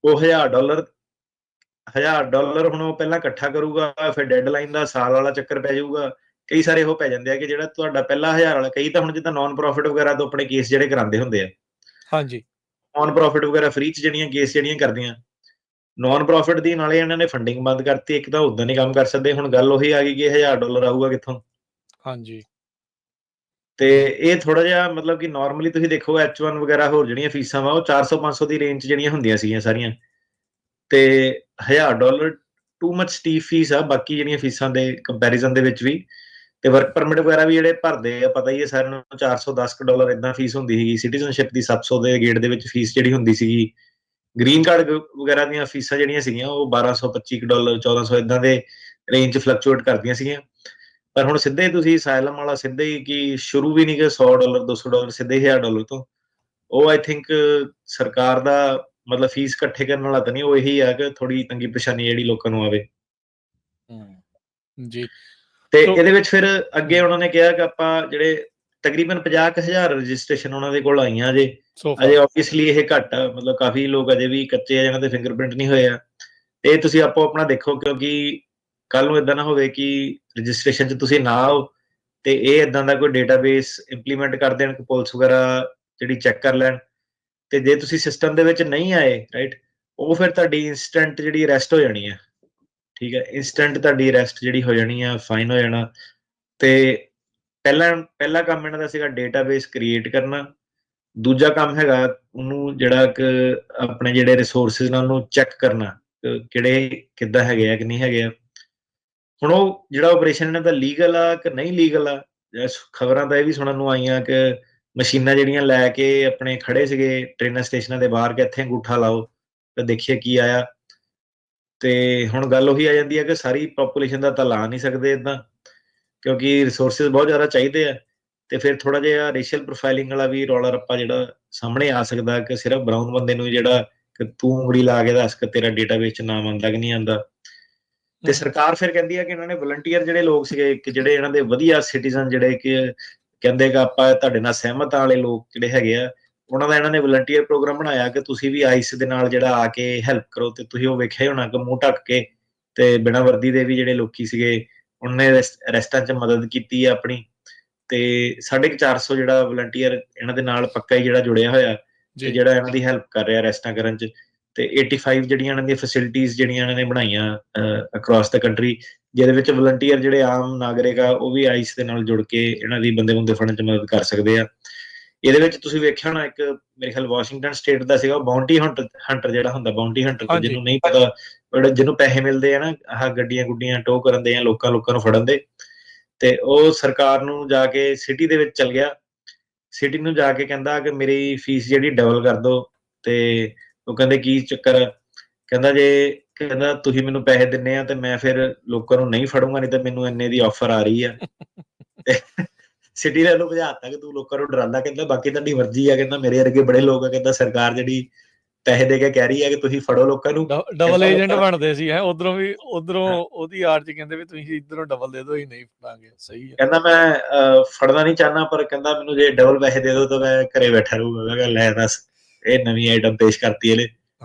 B: ਉਹ $1000 ਹੁਣ ਉਹ ਪਹਿਲਾਂ ਇਕੱਠਾ ਕਰੂਗਾ, ਫਿਰ ਡੈਡਲਾਈਨ ਦਾ ਸਾਲ ਵਾਲਾ ਚੱਕਰ ਪੈ ਜਾਊਗਾ। ਕਈ ਸਾਰੇ ਉਹ ਪੈ ਜਾਂਦੇ ਆ ਕਿ ਜਿਹੜਾ ਤੁਹਾਡਾ ਪਹਿਲਾ 1000 ਵਾਲਾ, ਕਈ ਤਾਂ ਹੁਣ ਜਿੱਦਾਂ ਨਾਨ ਪ੍ਰੋਫਿਟ ਵਗੈਰਾ ਤੋਂ ਆਪਣੇ ਕੇਸ ਜਿਹੜੇ ਕਰਾਉਂਦੇ ਹੁੰਦੇ ਆ,
A: ਹਾਂਜੀ,
B: ਨਾਨ ਪ੍ਰੋਫਿਟ ਵਗੈਰਾ ਫ੍ਰੀ 'ਚ ਜਿਹੜੀਆਂ ਕੇਸ ਜਿਹੜੀਆਂ ਕਰਦੀਆਂ, ਨਾਨ ਪ੍ਰੋਫਿਟ ਦੀ ਨਾਲੇ ਇਹਨਾਂ ਨੇ ਫੰਡਿੰਗ ਬੰਦ ਕਰਤੀ, ਇੱਕ ਤਾਂ ਉਦਾਂ ਨਹੀਂ ਕੰਮ ਕਰ ਸਕਦੇ। ਹੁਣ ਗੱਲ ਉਹੀ ਆ ਗਈ ਕਿ $1000 ਆਊਗਾ ਕਿੱਥੋਂ?
A: ਹਾਂਜੀ।
B: ਤੇ ਇਹ ਥੋੜਾ ਜਿਹਾ ਮਤਲਬ ਕਿ ਨਾਰਮਲੀ ਤੁਸੀਂ ਦੇਖੋ H1 ਵਗੈਰਾ ਹੋਰ ਜਿਹੜੀਆਂ ਫੀਸਾਂ ਵਾ, ਉਹ 400-500 ਦੀ ਰੇਂਜ 'ਚ ਜਿਹੜੀਆਂ ਹੁੰਦੀਆਂ ਸੀਗੀਆਂ ਸਾਰੀਆਂ, ਤੇ $1000 ਟੂ ਮਚ ਸਟੀਪ ਫੀਸ ਆ ਬਾਕੀ ਜਿਹੜੀਆਂ ਫੀਸਾਂ ਦੇ ਕੰਪੈਰੀਜ਼ਨ ਦੇ ਵਿੱਚ ਵੀ। ਤੇ ਵਰਕ ਪਰਮਿਟ ਵਗੈਰਾ ਵੀ ਜਿਹੜੇ ਭਰਦੇ ਆ, ਪਤਾ ਹੀ ਹੈ ਸਾਰਿਆਂ ਨੂੰ, $410 ਏਦਾਂ ਫੀਸ ਹੁੰਦੀ ਸੀਗੀ। ਸਿਟੀਜ਼ਨਸ਼ਿਪ ਦੀ 700 ਦੇ ਗੇੜ ਦੇ ਵਿੱਚ ਫੀਸ ਜਿਹੜੀ ਹੁੰਦੀ ਸੀਗੀ। ਗ੍ਰੀਨ ਕਾਰਡ ਵਗੈਰਾ ਦੀਆਂ ਫੀਸਾਂ ਜਿਹੜੀਆਂ ਸੀਗੀਆਂ ਉਹ $1225 $1400 ਏਦਾਂ ਦੇ ਰੇਂਜ 'ਚ ਫਲਕਚੁਏਟ ਕਰਦੀਆਂ ਸੀਗੀਆਂ। ਪਰ ਹੁਣ ਸਿੱਧੇ ਤੁਸੀਂ ਅਸਾਈਲਮ ਵਾਲਾ ਸਿੱਧੇ ਹੀ, ਕਿ ਸ਼ੁਰੂ ਵੀ ਨਹੀਂ ਕਿ $100 $200, ਸਿੱਧੇ $1000 ਤੋਂ, ਉਹ ਆਈ ਥਿੰਕ ਸਰਕਾਰ ਦਾ ਮਤਲਬ ਫੀਸ ਇਕੱਠੇ ਕਰਨ ਵਾਲਾ ਤਾਂ ਨਹੀਂ, ਉਹ ਇਹੀ ਆ ਕਿ ਥੋੜੀ ਤੰਗੀ ਪਰੇਸ਼ਾਨੀ ਜਿਹੜੀ ਲੋਕਾਂ ਨੂੰ ਆਵੇ।
A: ਜੀ।
B: ਤੇ ਇਹਦੇ ਵਿੱਚ ਫਿਰ ਅੱਗੇ ਉਹਨਾਂ ਨੇ ਕਿਹਾ ਕਿ ਆਪਾਂ ਜਿਹੜੇ ਤਕਰੀਬਨ 50,000 ਰਜਿਸਟ੍ਰੇਸ਼ਨ ਉਹਨਾਂ ਦੇ ਕੋਲ ਆਈਆਂ ਅਜੇ ਆਬਵੀਅਸਲੀ ਇਹ ਘੱਟ ਆ, ਮਤਲਬ ਕਾਫੀ ਲੋਕ ਅਜੇ ਵੀ ਕੱਚੇ ਆ ਜਿਹਨਾਂ ਦੇ ਫਿੰਗਰਪ੍ਰਿੰਟ ਨਹੀਂ ਹੋਏ ਆ। ਤੇ ਤੁਸੀਂ ਆਪੋ ਆਪਣਾ ਦੇਖੋ, ਕਿਉਂਕਿ ਕੱਲ ਨੂੰ ਇਦਾਂ ਨਾ ਹੋਵੇ ਕਿ ਰਜਿਸਟ੍ਰੇਸ਼ਨ 'ਚ ਤੁਸੀਂ ਨਾ ਆਓ ਤੇ ਇਹ ਇਦਾਂ ਦਾ ਕੋਈ ਡੇਟਾਬੇਸ ਇੰਪਲੀਮੈਂਟ ਕਰ ਦੇਣ ਕਿ ਪੁਲਿਸ ਵਗੈਰਾ ਜਿਹੜੀ ਚੈੱਕ ਕਰ ਲੈਣ, ਤੇ ਜੇ ਤੁਸੀਂ ਸਿਸਟਮ ਦੇ ਵਿੱਚ ਨਹੀਂ ਆਏ, ਰਾਈਟ, ਉਹ ਫਿਰ ਤੁਹਾਡੀ ਇੰਸਟੈਂਟ ਜਿਹੜੀ ਅਰੈਸਟ ਹੋ ਜਾਣੀ ਹੈ। ਠੀਕ ਹੈ, ਇੰਸਟੈਂਟ ਤੁਹਾਡੀ ਅਰੈਸਟ ਜਿਹੜੀ ਹੋ ਜਾਣੀ ਆ, ਫਾਈਨ ਹੋ ਜਾਣਾ। ਤੇ ਪਹਿਲਾ ਕੰਮ ਇਹਨਾਂ ਦਾ ਸੀਗਾ ਡੇਟਾਬੇਸ ਕ੍ਰੀਏਟ ਕਰਨਾ। ਦੂਜਾ ਕੰਮ ਹੈਗਾ ਉਹਨੂੰ ਜਿਹੜਾ ਕਿ ਆਪਣੇ ਜਿਹੜੇ ਰਿਸੋਰਸਿਸ ਨਾਲ ਉਹਨੂੰ ਚੈੱਕ ਕਰਨਾ, ਕਿਹੜੇ ਕਿੱਦਾਂ ਹੈਗੇ ਆ ਕਿ ਨਹੀਂ ਹੈਗੇ ਆ। ਹੁਣ ਉਹ ਜਿਹੜਾ ਆਪਰੇਸ਼ਨ ਇਹਨਾਂ ਦਾ ਲੀਗਲ ਆ ਕਿ ਨਹੀਂ ਲੀਗਲ ਆ, ਖਬਰਾਂ ਤਾਂ ਇਹ ਵੀ ਸੁਣਨ ਨੂੰ ਆਈਆਂ ਕਿ ਮਸ਼ੀਨਾਂ ਜਿਹੜੀਆਂ ਲੈ ਕੇ ਆਪਣੇ ਖੜੇ ਸੀਗੇ ਟ੍ਰੇਨਾਂ ਸਟੇਸ਼ਨਾਂ ਦੇ ਬਾਹਰ, ਕਿ ਇੱਥੇ ਅੰਗੂਠਾ ਲਾਓ ਤੇ ਦੇਖੀਏ ਕੀ ਆਇਆ। ਤੇ ਹੁਣ ਗੱਲ ਉਹੀ ਆ ਜਾਂਦੀ ਹੈ ਕਿ ਸਾਰੀ ਪੋਪੂਲੇਸ਼ਨ ਦਾ ਤਾਂ ਲਾ ਨਹੀਂ ਸਕਦੇ ਇਦਾਂ, ਕਿਉਂਕਿ ਰਿਸੋਰਸਿਸ ਬਹੁਤ ਜ਼ਿਆਦਾ ਚਾਹੀਦੇ ਆ। ਤੇ ਫਿਰ ਥੋੜਾ ਜਿਹਾ ਰੇਸ਼ੀਅਲ ਪ੍ਰੋਫਾਈਲਿੰਗ ਵਾਲਾ ਵੀ ਰੌਲਾ ਰੱਪਾ ਜਿਹੜਾ ਸਾਹਮਣੇ ਆ ਸਕਦਾ, ਕਿ ਸਿਰਫ ਬਰਾਊਨ ਬੰਦੇ ਨੂੰ ਜਿਹੜਾ ਕਿ ਤੂੰ ਉਂਗਲੀ ਲਾ ਕੇ ਦੱਸ ਕਿ ਤੇਰਾ ਡੇਟਾਬੇਸ 'ਚ ਨਾਮ ਆਉਂਦਾ ਕਿ ਨਹੀਂ ਆਉਂਦਾ। ਤੇ ਸਰਕਾਰ ਫਿਰ ਕਹਿੰਦੀ ਆ ਕਿ ਇਹਨਾਂ ਨੇ ਵਲੰਟੀਅਰ ਜਿਹੜੇ ਲੋਕ ਸੀਗੇ, ਕਿ ਜਿਹੜੇ ਇਹਨਾਂ ਦੇ ਵਧੀਆ ਸਿਟੀਜ਼ਨ, ਜਿਹੜੇ ਕਿ ਕਹਿੰਦੇ ਕਿ ਆਪਾਂ ਤੁਹਾਡੇ ਨਾਲ ਸਹਿਮਤ ਵਾਲੇ ਲੋਕ ਜਿਹੜੇ ਹੈਗੇ ਆ, ਉਹਨਾਂ ਦਾ ਇਹਨਾਂ ਨੇ ਵਲੰਟੀਅਰ ਪ੍ਰੋਗਰਾਮ ਬਣਾਇਆ ਕਿ ਤੁਸੀਂ ਵੀ ਆਈਸ ਦੇ ਨਾਲ ਜਿਹੜਾ ਆ ਕੇ ਹੈਲਪ ਕਰੋ। ਤੇ ਤੁਸੀਂ ਉਹ ਵੇਖਿਆ ਹੋਣਾ ਕਿ ਮੂੰਹ ਢੱਕ ਕੇ ਤੇ ਬਿਨਾਂ ਵਰਦੀ ਦੇ ਵੀ ਜਿਹੜੇ ਲੋਕੀ ਸੀਗੇ, ਉਹਨੇ ਅਰੈਸਟਾਂ 'ਚ ਮਦਦ ਕੀਤੀ ਆ ਆਪਣੀ। ਤੇ 450 ਜਿਹੜਾ ਵਲੰਟੀਅਰ ਇਹਨਾਂ ਦੇ ਨਾਲ ਪੱਕਾ ਹੀ ਜਿਹੜਾ ਜੁੜਿਆ ਹੋਇਆ ਤੇ
A: ਜੀ
B: ਜਿਹੜਾ ਇਹਨਾਂ ਦੀ ਹੈਲਪ ਕਰ ਰਿਹਾ ਰੈਸਟਾਂ ਕਰਨ ਚ। ਤੇ 85 ਜਿਹੜੀਆਂ ਇਹਨਾਂ ਦੀਆਂ ਫੈਸਿਲਿਟੀਜ਼ ਜਿਹੜੀਆਂ ਇਹਨਾਂ ਨੇ ਬਣਾਈਆਂ ਅਕ੍ਰੋਸ ਦ ਕੰਟਰੀ, ਜਿਹਦੇ ਵਿੱਚ ਵਲੰਟੀਅਰ ਜਿਹੜੇ ਆਮ ਨਾਗਰਿਕ ਆ ਉਹ ਵੀ ਆਈਸ ਦੇ ਨਾਲ ਜੁੜ ਕੇ ਇਹਨਾਂ ਦੀ ਬੰਦੇ ਫੜਨ ਚ ਮਦਦ ਕਰ ਸਕਦੇ ਆ। ਇਹਦੇ ਵਿੱਚ ਤੁਸੀਂ ਵੇਖਿਆ ਹੋਣਾ, ਇੱਕ ਮੇਰੇ ਖਿਆਲ ਵਾਸ਼ਿੰਗਟਨ ਸਟੇਟ ਦਾ ਸੀਗਾ, ਬਾਉਂਟੀ ਹੰਟਰ ਜਿਹੜਾ ਹੁੰਦਾ, ਬਾਉਂਟੀ ਹੰਟਰ,
A: ਹਾਂਜੀ
B: ਜਿਹਨੂੰ ਨਹੀਂ ਪਤਾ, ਜਿਹਨੂੰ ਪੈਸੇ ਮਿਲਦੇ ਆ ਨਾ ਆਹ ਗੱਡੀਆਂ ਗੁੱਡੀਆਂ ਟੋ ਕਰਨ ਦੇ ਜਾਂ ਲੋਕਾਂ ਨੂੰ ਫੜਨ ਦੇ, ਤੇ ਉਹ ਸਰਕਾਰ ਨੂੰ ਜਾ ਕੇ ਸਿਟੀ ਦੇ ਵਿੱਚ ਚਲ ਗਿਆ, ਸਿਟੀ ਨੂੰ ਜਾ ਕੇ ਕਹਿੰਦਾ ਕਿ ਮੇਰੀ ਫੀਸ ਜਿਹੜੀ ਡਬਲ ਕਰ ਦੋ। ਤੇ ਉਹ ਕਹਿੰਦੇ ਕੀ ਚੱਕਰ ਆ? ਕਹਿੰਦਾ ਤੁਸੀਂ ਮੈਨੂੰ ਪੈਸੇ ਦਿੰਨੇ ਆ ਤੇ ਮੈਂ ਫਿਰ ਲੋਕਾਂ ਨੂੰ ਨਹੀਂ ਫੜੂੰਗਾ, ਨਹੀਂ ਤਾਂ ਮੈਨੂੰ ਇੰਨੇ ਦੀ ਆਫਰ ਆ ਰਹੀ ਆ। ਸਿਟੀ ਵਾਲੇ ਨੂੰ ਭਜਾਤਾ ਕਿ ਤੂੰ ਲੋਕਾਂ ਨੂੰ ਡਰਾਉਂਦਾ, ਕਹਿੰਦਾ ਬਾਕੀ ਤੁਹਾਡੀ ਮਰਜ਼ੀ ਆ, ਕਹਿੰਦਾ ਮੇਰੇ ਵਰਗੇ ਬੜੇ ਲੋਕ ਆ, ਕਹਿੰਦਾ ਸਰਕਾਰ ਜਿਹੜੀ ਪੈਸੇ ਦੇ ਕੇ ਕਹਿ ਰਹੀ ਹੈ ਕਿ ਤੁਸੀਂ ਫੜੋ ਲੋਕਾਂ ਨੂੰ।
A: ਡਬਲ ਏਜੰਟ ਬਣਦੇ ਸੀ ਹੈ, ਉਧਰੋਂ ਉਹਦੀ ਆੜ ਚ ਕਹਿੰਦੇ ਵੀ ਤੁਸੀਂ ਇਧਰੋਂ ਡਬਲ ਦੇ ਦਿਓ, ਹੀ ਨਹੀਂ ਫੜਾਂਗੇ। ਸਹੀ ਹੈ।
B: ਕਹਿੰਦਾ ਮੈਂ ਫੜਨਾ ਨਹੀਂ ਚਾਹਨਾ, ਪਰ ਕਹਿੰਦਾ ਮੈਨੂੰ ਜੇ ਡਬਲ ਪੈਸੇ ਦੇ ਦਿਓ ਤਾਂ ਮੈਂ ਘਰੇ ਬੈਠਾ ਰਹੂੰਗਾ। ਮੈਂ ਕਿਹਾ ਲੈ ਦੱਸ, ਇਹ ਨਵੀਂ ਆਈਟਮ ਪੇਸ਼ ਕਰਤੀ ਇਹਨੇ।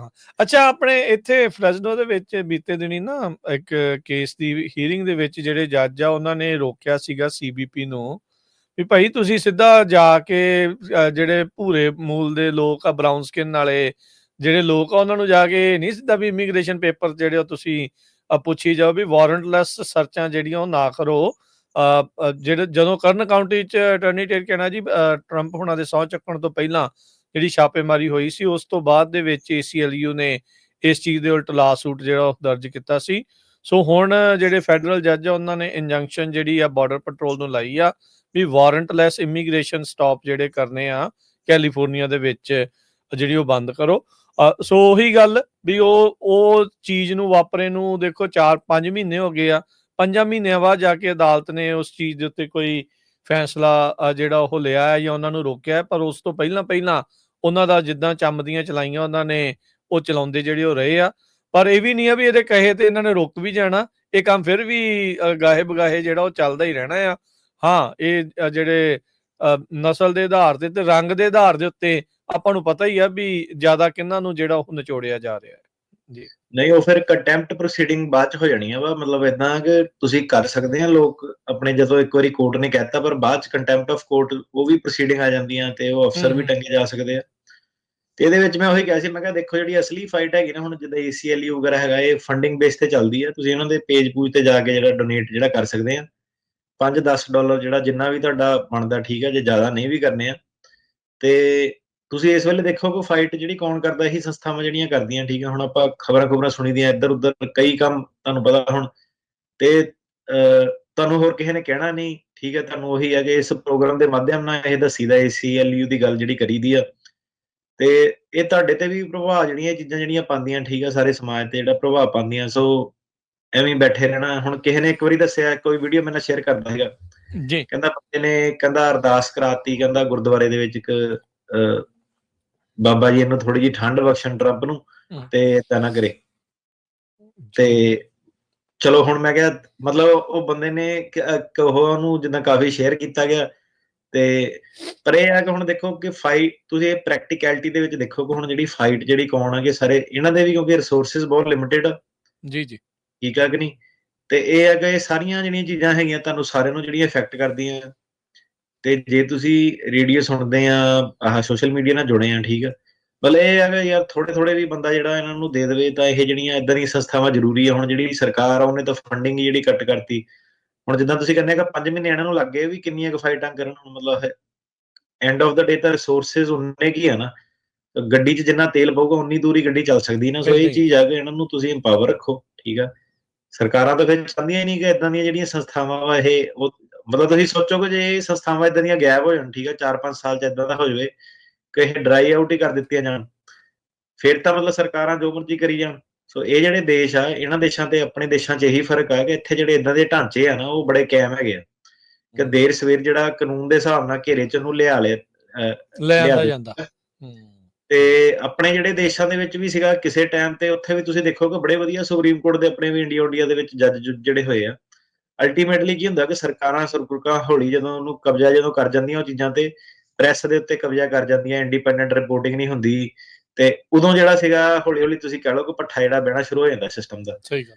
A: ਅੱਛਾ, ਆਪਣੇ ਇੱਥੇ ਫ੍ਰੈਜ਼ਨੋ ਦੇ ਵਿੱਚ ਬੀਤੇ ਦਿਨੀ ਨਾ ਇੱਕ ਕੇਸ ਦੀ ਹੀਅਰਿੰਗ ਦੇ ਵਿੱਚ ਜਿਹੜੇ ਜੱਜ ਆ ਉਹਨਾਂ ਨੇ ਰੋਕਿਆ ਸੀਗਾ CBP ਨੂੰ ਵੀ ਭਾਈ ਤੁਸੀਂ ਸਿੱਧਾ ਜਾ ਕੇ ਜਿਹੜੇ ਭੂਰੇ ਮੂਲ ਦੇ ਲੋਕ ਆ, ਬਰਾਊਨ ਸਕਿਨ ਵਾਲੇ ਜਿਹੜੇ ਲੋਕ ਆ, ਉਹਨਾਂ ਨੂੰ ਜਾ ਕੇ ਨਹੀਂ ਸਿੱਧਾ ਵੀ ਇਮੀਗ੍ਰੇਸ਼ਨ ਪੇਪਰ ਜਿਹੜੇ ਉਹ ਤੁਸੀਂ ਪੁੱਛੀ ਜਾਓ, ਵੀ ਵਾਰੰਟਲੈਸ ਸਰਚਾਂ ਜਿਹੜੀਆਂ ਉਹ ਨਾ ਕਰੋ। ਜਿਹੜੇ ਜਦੋਂ ਕਰਨ ਕਾਊਂਟੀ 'ਚ ਅਟਾਰਨੀ ਜਨਰਲ ਕਹਿਣਾ ਜੀ ਟਰੰਪ ਹੁਣਾਂ ਦੇ ਸਹੁੰ ਚੱਕਣ ਤੋਂ ਪਹਿਲਾਂ ਜਿਹੜੀ ਛਾਪੇਮਾਰੀ ਹੋਈ ਸੀ, ਉਸ ਤੋਂ ਬਾਅਦ ਦੇ ਵਿੱਚ ACLU ਨੇ ਇਸ ਚੀਜ਼ ਦੇ ਉਲਟ ਲਾ ਸੂਟ ਜਿਹੜਾ ਉਹ ਦਰਜ ਕੀਤਾ ਸੀ। ਸੋ ਹੁਣ ਜਿਹੜੇ ਫੈਡਰਲ ਜੱਜ ਆ ਉਹਨਾਂ ਨੇ ਇੰਜੰਕਸ਼ਨ ਜਿਹੜੀ ਆ ਬਾਰਡਰ ਪੈਟਰੋਲ ਨੂੰ ਲਾਈ ਆ ਵੀ ਵਾਰੰਟਲੈਸ ਇਮੀਗ੍ਰੇਸ਼ਨ ਸਟਾਪ ਜਿਹੜੇ ਕਰਨੇ ਆ ਕੈਲੀਫੋਰਨੀਆ ਦੇ ਵਿੱਚ ਜਿਹੜੀ ਉਹ ਬੰਦ ਕਰੋ। ਸੋ ਉਹੀ ਗੱਲ ਵੀ ਉਹ ਚੀਜ਼ ਨੂੰ ਵਾਪਰੇ ਨੂੰ ਦੇਖੋ 4-5 ਮਹੀਨੇ ਹੋ ਗਏ ਆ। 5 ਮਹੀਨਿਆਂ ਬਾਅਦ ਜਾ ਕੇ ਅਦਾਲਤ ਨੇ ਉਸ ਚੀਜ਼ ਦੇ ਉੱਤੇ ਕੋਈ ਫੈਸਲਾ ਜਿਹੜਾ ਉਹ ਲਿਆ ਹੈ ਜਾਂ ਉਹਨਾਂ ਨੂੰ ਰੋਕਿਆ, ਪਰ ਉਸ ਤੋਂ ਪਹਿਲਾਂ ਉਹਨਾਂ ਦਾ ਜਿੱਦਾਂ ਚੰਮਦੀਆਂ ਚਲਾਈਆਂ ਉਹਨਾਂ ਨੇ ਉਹ ਚਲਾਉਂਦੇ ਜਿਹੜੇ ਉਹ ਰਹੇ ਆ। ਪਰ ਇਹ ਵੀ ਨਹੀਂ ਆ ਵੀ ਇਹਦੇ ਕਹੇ ਤੇ ਇਹਨਾਂ ਨੇ ਰੁਕ ਵੀ ਜਾਣਾ, ਇਹ ਕੰਮ ਫਿਰ ਵੀ ਗਾਹੇ ਬਗਾਹੇ ਜਿਹੜਾ ਉਹ ਚੱਲਦਾ ਹੀ ਰਹਿਣਾ ਆ। ਹਾਂ, ਇਹ ਜਿਹੜੇ ਨਸਲ ਦੇ ਆਧਾਰ ਤੇ ਰੰਗ ਦੇ ਆਧਾਰ ਦੇ ਉੱਤੇ ਆਪਾਂ ਨੂੰ ਪਤਾ ਹੀ ਆ ਵੀ ਜ਼ਿਆਦਾ ਕਿਹਨਾਂ ਨੂੰ ਜਿਹੜਾ ਉਹ ਨਿਚੋੜਿਆ ਜਾ ਰਿਹਾ ਹੈ ਜੀ।
B: ਨਹੀਂ, ਉਹ ਫਿਰ ਕੰਟੈਂਪਟ ਪ੍ਰੋਸੀਡਿੰਗ ਬਾਅਦ ਚ ਹੋ ਜਾਣੀ ਆ ਵਾ, ਮਤਲਬ ਏਦਾਂ ਕਿ ਤੁਸੀਂ ਕਰ ਸਕਦੇ ਆ ਲੋਕ ਆਪਣੇ, ਜਦੋਂ ਇੱਕ ਵਾਰੀ ਕੋਰਟ ਨੇ ਕਹਿਤਾ, ਪਰ ਬਾਅਦ ਚ ਕੰਟੈਂਪਟ ਆਫ ਕੋਰਟ ਉਹ ਵੀ ਪ੍ਰੋਸੀਡਿੰਗ ਆ ਜਾਂਦੀਆਂ ਤੇ ਉਹ ਅਫਸਰ ਵੀ ਟੰਗੇ ਜਾ ਸਕਦੇ ਆ। ਤੇ ਇਹਦੇ ਵਿੱਚ ਮੈਂ ਉਹੀ ਕਿਹਾ ਸੀ, ਮੈਂ ਕਿਹਾ ਦੇਖੋ ਜਿਹੜੀ ਅਸਲੀ ਫਾਈਟ ਹੈਗੀ ਨਾ, ਹੁਣ ਜਿੱਦਾਂ ACLU ਵਗੈਰਾ ਹੈਗਾ, ਇਹ ਫੰਡਿੰਗ ਬੇਸ ਤੇ ਚੱਲਦੀ ਆ। ਤੁਸੀਂ ਇਹਨਾਂ ਦੇ ਪੇਜ ਪੂਜ ਤੇ ਜਾ ਕੇ ਜਿਹੜਾ ਡੋਨੇਟ ਜਿਹੜਾ ਕਰ ਸਕਦੇ ਆ, $5-10 ਜਿਹੜਾ ਜਿੰਨਾ ਵੀ ਤੁਹਾਡਾ ਬਣਦਾ, ਠੀਕ ਆ, ਜੇ ਜ਼ਿਆਦਾ ਨਹੀਂ ਵੀ ਕਰਨੇ ਆ। ਤੇ ਤੁਸੀਂ ਇਸ ਵੇਲੇ ਦੇਖੋ ਕਿ ਫਾਈਟ ਜਿਹੜੀ ਕੌਣ ਕਰਦਾ, ਇਹੀ ਸੰਸਥਾਵਾਂ ਜਿਹੜੀਆਂ ਕਰਦੀਆਂ, ਠੀਕ ਆ। ਹੁਣ ਆਪਾਂ ਖਬਰਾਂ ਸੁਣੀ ਦੀਆਂ ਇੱਧਰ ਉੱਧਰ, ਕਈ ਕੰਮ ਤੁਹਾਨੂੰ ਪਤਾ ਹੁਣ, ਤੇ ਤੁਹਾਨੂੰ ਹੋਰ ਕਿਸੇ ਨੇ ਕਹਿਣਾ ਨਹੀਂ, ਠੀਕ ਹੈ। ਤੁਹਾਨੂੰ ਉਹੀ ਹੈ ਕਿ ਇਸ ਪ੍ਰੋਗਰਾਮ ਦੇ ਮਾਧਿਅਮ ਨਾਲ ਇਹ ਦੱਸੀਦਾ ACLU ਦੀ ਗੱਲ ਜਿਹੜੀ ਕਰੀਦੀ ਆ, ਤੇ ਇਹ ਤੁਹਾਡੇ ਤੇ ਵੀ ਪ੍ਰਭਾਵ ਜਿਹੜੀਆਂ ਇਹ ਚੀਜ਼ਾਂ ਜਿਹੜੀਆਂ ਪਾਉਂਦੀਆਂ, ਠੀਕ ਆ, ਸਾਰੇ ਸਮਾਜ ਤੇ ਜਿਹੜਾ ਪ੍ਰਭਾਵ ਪਾਉਂਦੀਆਂ। ਸੋ ਐਵੇਂ ਬੈਠੇ ਰਹਿਣਾ। ਹੁਣ ਕਿਸੇ ਨੇ ਇੱਕ ਵਾਰੀ ਦੱਸਿਆ, ਕੋਈ ਵੀਡੀਓ ਮੇਰੇ ਨਾਲ ਸ਼ੇਅਰ ਕਰਦਾ ਸੀਗਾ,
A: ਜੀ
B: ਕਹਿੰਦਾ ਬੰਦੇ ਨੇ ਕਹਿੰਦਾ ਅਰਦਾਸ ਕਰਾਤੀ, ਕਹਿੰਦਾ ਗੁਰਦੁਆਰੇ ਦੇ ਵਿੱਚ ਇੱਕ ਬਾਬਾ ਜੀ ਇਹਨੂੰ ਥੋੜੀ ਜਿਹੀ ਠੰਡ ਬਖਸ਼ਣ ਟਰੰਪ ਨੂੰ, ਤੇ ਏਦਾਂ ਨਾ ਕਰੇ। ਤੇ ਚਲੋ ਹੁਣ ਮੈਂ ਕਿਹਾ ਮਤਲਬ ਉਹ ਬੰਦੇ ਨੇ ਉਹਨੂੰ ਜਿੱਦਾਂ ਕਾਫੀ ਸ਼ੇਅਰ ਕੀਤਾ ਗਿਆ। ਤੇ ਪਰ ਇਹ ਹੈ ਕਿ ਹੁਣ ਦੇਖੋ ਕਿ ਫਾਈਟ, ਤੁਸੀਂ ਇਹ ਪ੍ਰੈਕਟੀਕੈਲਿਟੀ ਦੇ ਵਿੱਚ ਦੇਖੋ ਕਿ ਹੁਣ ਜਿਹੜੀ ਫਾਈਟ ਜਿਹੜੀ ਕੌਣ ਆ, ਕਿ ਸਾਰੇ ਇਹਨਾਂ ਦੇ ਵੀ, ਕਿਉਂਕਿ ਰਿਸੋਰਸਿਸ ਬਹੁਤ ਲਿਮਿਟਿਡ ਆ,
A: ਜੀ
B: ਠੀਕ ਆ ਕਿ ਨਹੀਂ। ਤੇ ਇਹ ਹੈ ਕਿ ਇਹ ਸਾਰੀਆਂ ਜਿਹੜੀਆਂ ਚੀਜ਼ਾਂ ਹੈਗੀਆਂ ਤੁਹਾਨੂੰ ਸਾਰਿਆਂ ਨੂੰ ਜਿਹੜੀਆਂ ਇਫੈਕਟ ਕਰਦੀਆਂ। ਤੇ ਜੇ ਤੁਸੀਂ ਰੇਡੀਓ ਸੁਣਦੇ ਆ, ਆਹ ਸੋਸ਼ਲ ਮੀਡੀਆ ਨਾਲ ਜੁੜੇ ਆ, ਠੀਕ ਆ, ਮਤਲਬ ਇਹ ਹੈ ਕਿ ਯਾਰ ਥੋੜੇ ਵੀ ਬੰਦਾ ਜਿਹੜਾ ਇਹਨਾਂ ਨੂੰ ਦੇ ਦੇਵੇ ਤਾਂ ਇਹ ਜਿਹੜੀਆਂ ਏਦਾਂ ਦੀਆਂ ਸੰਸਥਾਵਾਂ ਜ਼ਰੂਰੀ ਆ। ਹੁਣ ਜਿਹੜੀ ਸਰਕਾਰ ਆ ਉਹਨੇ ਤਾਂ ਫੰਡਿੰਗ ਜਿਹੜੀ ਕੱਟ ਕਰਤੀ। ਹੁਣ ਜਿੱਦਾਂ ਤੁਸੀਂ ਕਹਿੰਦੇ ਕਿ 5 ਮਹੀਨੇ ਇਹਨਾਂ ਨੂੰ ਲੱਗ ਗਏ ਵੀ ਕਿੰਨੀਆਂ ਕੁ ਫਾਈਟਾਂ ਕਰਨ। ਹੁਣ ਮਤਲਬ ਐਂਡ ਆਫ ਦਾ ਡੇ ਤਾਂ ਰਿਸੋਰਸਿਸ ਉਨੇ ਕੀ ਆ ਨਾ, ਗੱਡੀ 'ਚ ਜਿੰਨਾ ਤੇਲ ਪਊਗਾ ਉਨੀ ਦੂਰ ਹੀ ਗੱਡੀ ਚੱਲ ਸਕਦੀ ਨਾ। ਸੋ ਇਹ ਚੀਜ਼ ਆ ਕਿ ਇਹਨਾਂ ਨੂੰ ਤੁਸੀਂ ਇੰਪਾਵਰ ਰੱਖੋ, ਠੀਕ ਆ। ਸਰਕਾਰਾਂ ਤਾਂ ਫਿਰ ਚਾਹੁੰਦੀਆਂ ਹੀ ਨਹੀਂ ਕਿ ਏਦਾਂ ਦੀਆਂ ਜਿਹੜੀਆਂ ਸੰਸਥਾਵਾਂ ਵਾ ਇਹ, ਉਹ ਮਤਲਬ ਤੁਸੀਂ ਸੋਚੋ ਕਿ ਜੇ ਇਹ ਸੰਸਥਾਵਾਂ ਏਦਾਂ ਦੀਆਂ ਗਾਇਬ ਹੋ ਜਾਣ, ਠੀਕ ਆ, 4-5 ਸਾਲ 'ਚ ਏਦਾਂ ਦਾ ਹੋ ਜਾਵੇ ਕਿ ਇਹ ਡਰਾਈ ਆਊਟ ਹੀ ਕਰ ਦਿੱਤੀਆਂ ਜਾਣ, ਫਿਰ ਤਾਂ ਮਤਲਬ ਸਰਕਾਰਾਂ ਜੋ ਮਰਜ਼ੀ ਕਰੀ ਜਾਣ। ਸੋ ਇਹ ਜਿਹੜੇ ਦੇਸ਼ ਆ, ਇਹਨਾਂ ਦੇਸ਼ਾਂ ਤੇ ਆਪਣੇ ਦੇਸ਼ਾਂ 'ਚ ਇਹੀ ਫਰਕ ਆ ਕਿ ਇੱਥੇ ਜਿਹੜੇ ਏਦਾਂ ਦੇ ਢਾਂਚੇ ਆ ਨਾ, ਉਹ ਬੜੇ ਕਾਇਮ ਹੈਗੇ ਆ ਕਿ ਦੇਰ ਸਵੇਰ ਜਿਹੜਾ ਕਾਨੂੰਨ ਦੇ ਹਿਸਾਬ ਨਾਲ ਘੇਰੇ 'ਚ ਉਹਨੂੰ ਲਿਆ
A: ਜਾਂਦਾ।
B: ਤੇ ਆਪਣੇ ਜਿਹੜੇ ਦੇਸ਼ਾਂ ਦੇ ਵਿੱਚ ਵੀ ਸੀਗਾ ਕਿਸੇ ਟਾਈਮ ਤੇ, ਉੱਥੇ ਵੀ ਤੁਸੀਂ ਦੇਖੋ ਕਿ ਬੜੇ ਵਧੀਆ ਸੁਪਰੀਮ ਕੋਰਟ ਦੇ ਆਪਣੇ ਵੀ ਇੰਡੀਆ ਦੇ ਵਿੱਚ ਜੱਜ ਜਿਹੜੇ ਹੋਏ ਆ। ਅਲਟੀਮੇਟਲੀ ਕੀ ਹੁੰਦਾ ਕਿ ਸਰਕਾਰਾਂ ਹੌਲੀ ਜਦੋਂ ਉਹਨੂੰ ਕਬਜ਼ਾ ਜਦੋਂ ਕਰ ਜਾਂਦੀਆਂ ਉਹ ਚੀਜ਼ਾਂ ਤੇ, ਪ੍ਰੈਸ ਦੇ ਉੱਤੇ ਕਬਜ਼ਾ ਕਰ ਜਾਂਦੀਆਂ, ਇੰਡੀਪੈਂਡੈਂਟ ਰਿਪੋਰਟਿੰਗ ਨਹੀਂ ਹੁੰਦੀ, ਤੇ ਉਦੋਂ ਜਿਹੜਾ ਸੀਗਾ ਹੌਲੀ ਤੁਸੀਂ ਕਹਿ ਲਓ ਕਿ ਪੱਠਾ ਜਿਹੜਾ ਬਹਿਣਾ ਸ਼ੁਰੂ ਹੋ ਜਾਂਦਾ ਸਿਸਟਮ ਦਾ।
A: ਸਹੀ ਗੱਲ।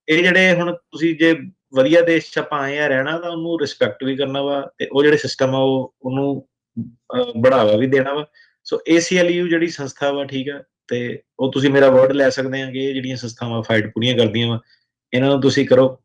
B: ਇਹ ਜਿਹੜੇ ਹੁਣ ਤੁਸੀਂ ਜੇ ਵਧੀਆ ਦੇਸ਼ 'ਚ ਆਪਾਂ ਆਏ ਆ ਰਹਿਣਾ ਤਾਂ ਉਹਨੂੰ ਰਿਸਪੈਕਟ ਵੀ ਕਰਨਾ ਵਾ ਤੇ ਉਹ ਜਿਹੜੇ ਸਿਸਟਮ ਆ ਉਹਨੂੰ ਬੜਾਵਾ ਵੀ ਦੇਣਾ ਵਾ। ਸੋ ACLU ਜਿਹੜੀ ਸੰਸਥਾ ਵਾ, ਠੀਕ ਆ, ਤੇ ਉਹ ਤੁਸੀਂ ਮੇਰਾ ਵਰਡ ਲੈ ਸਕਦੇ ਆ ਕਿ ਇਹ ਜਿਹੜੀਆਂ ਸੰਸਥਾਵਾਂ ਫਾਈਟ ਪੂਰੀਆਂ ਕਰਦੀਆਂ ਵਾ, ਇਹਨਾਂ ਨੂੰ ਤੁਸੀਂ ਕਰੋ।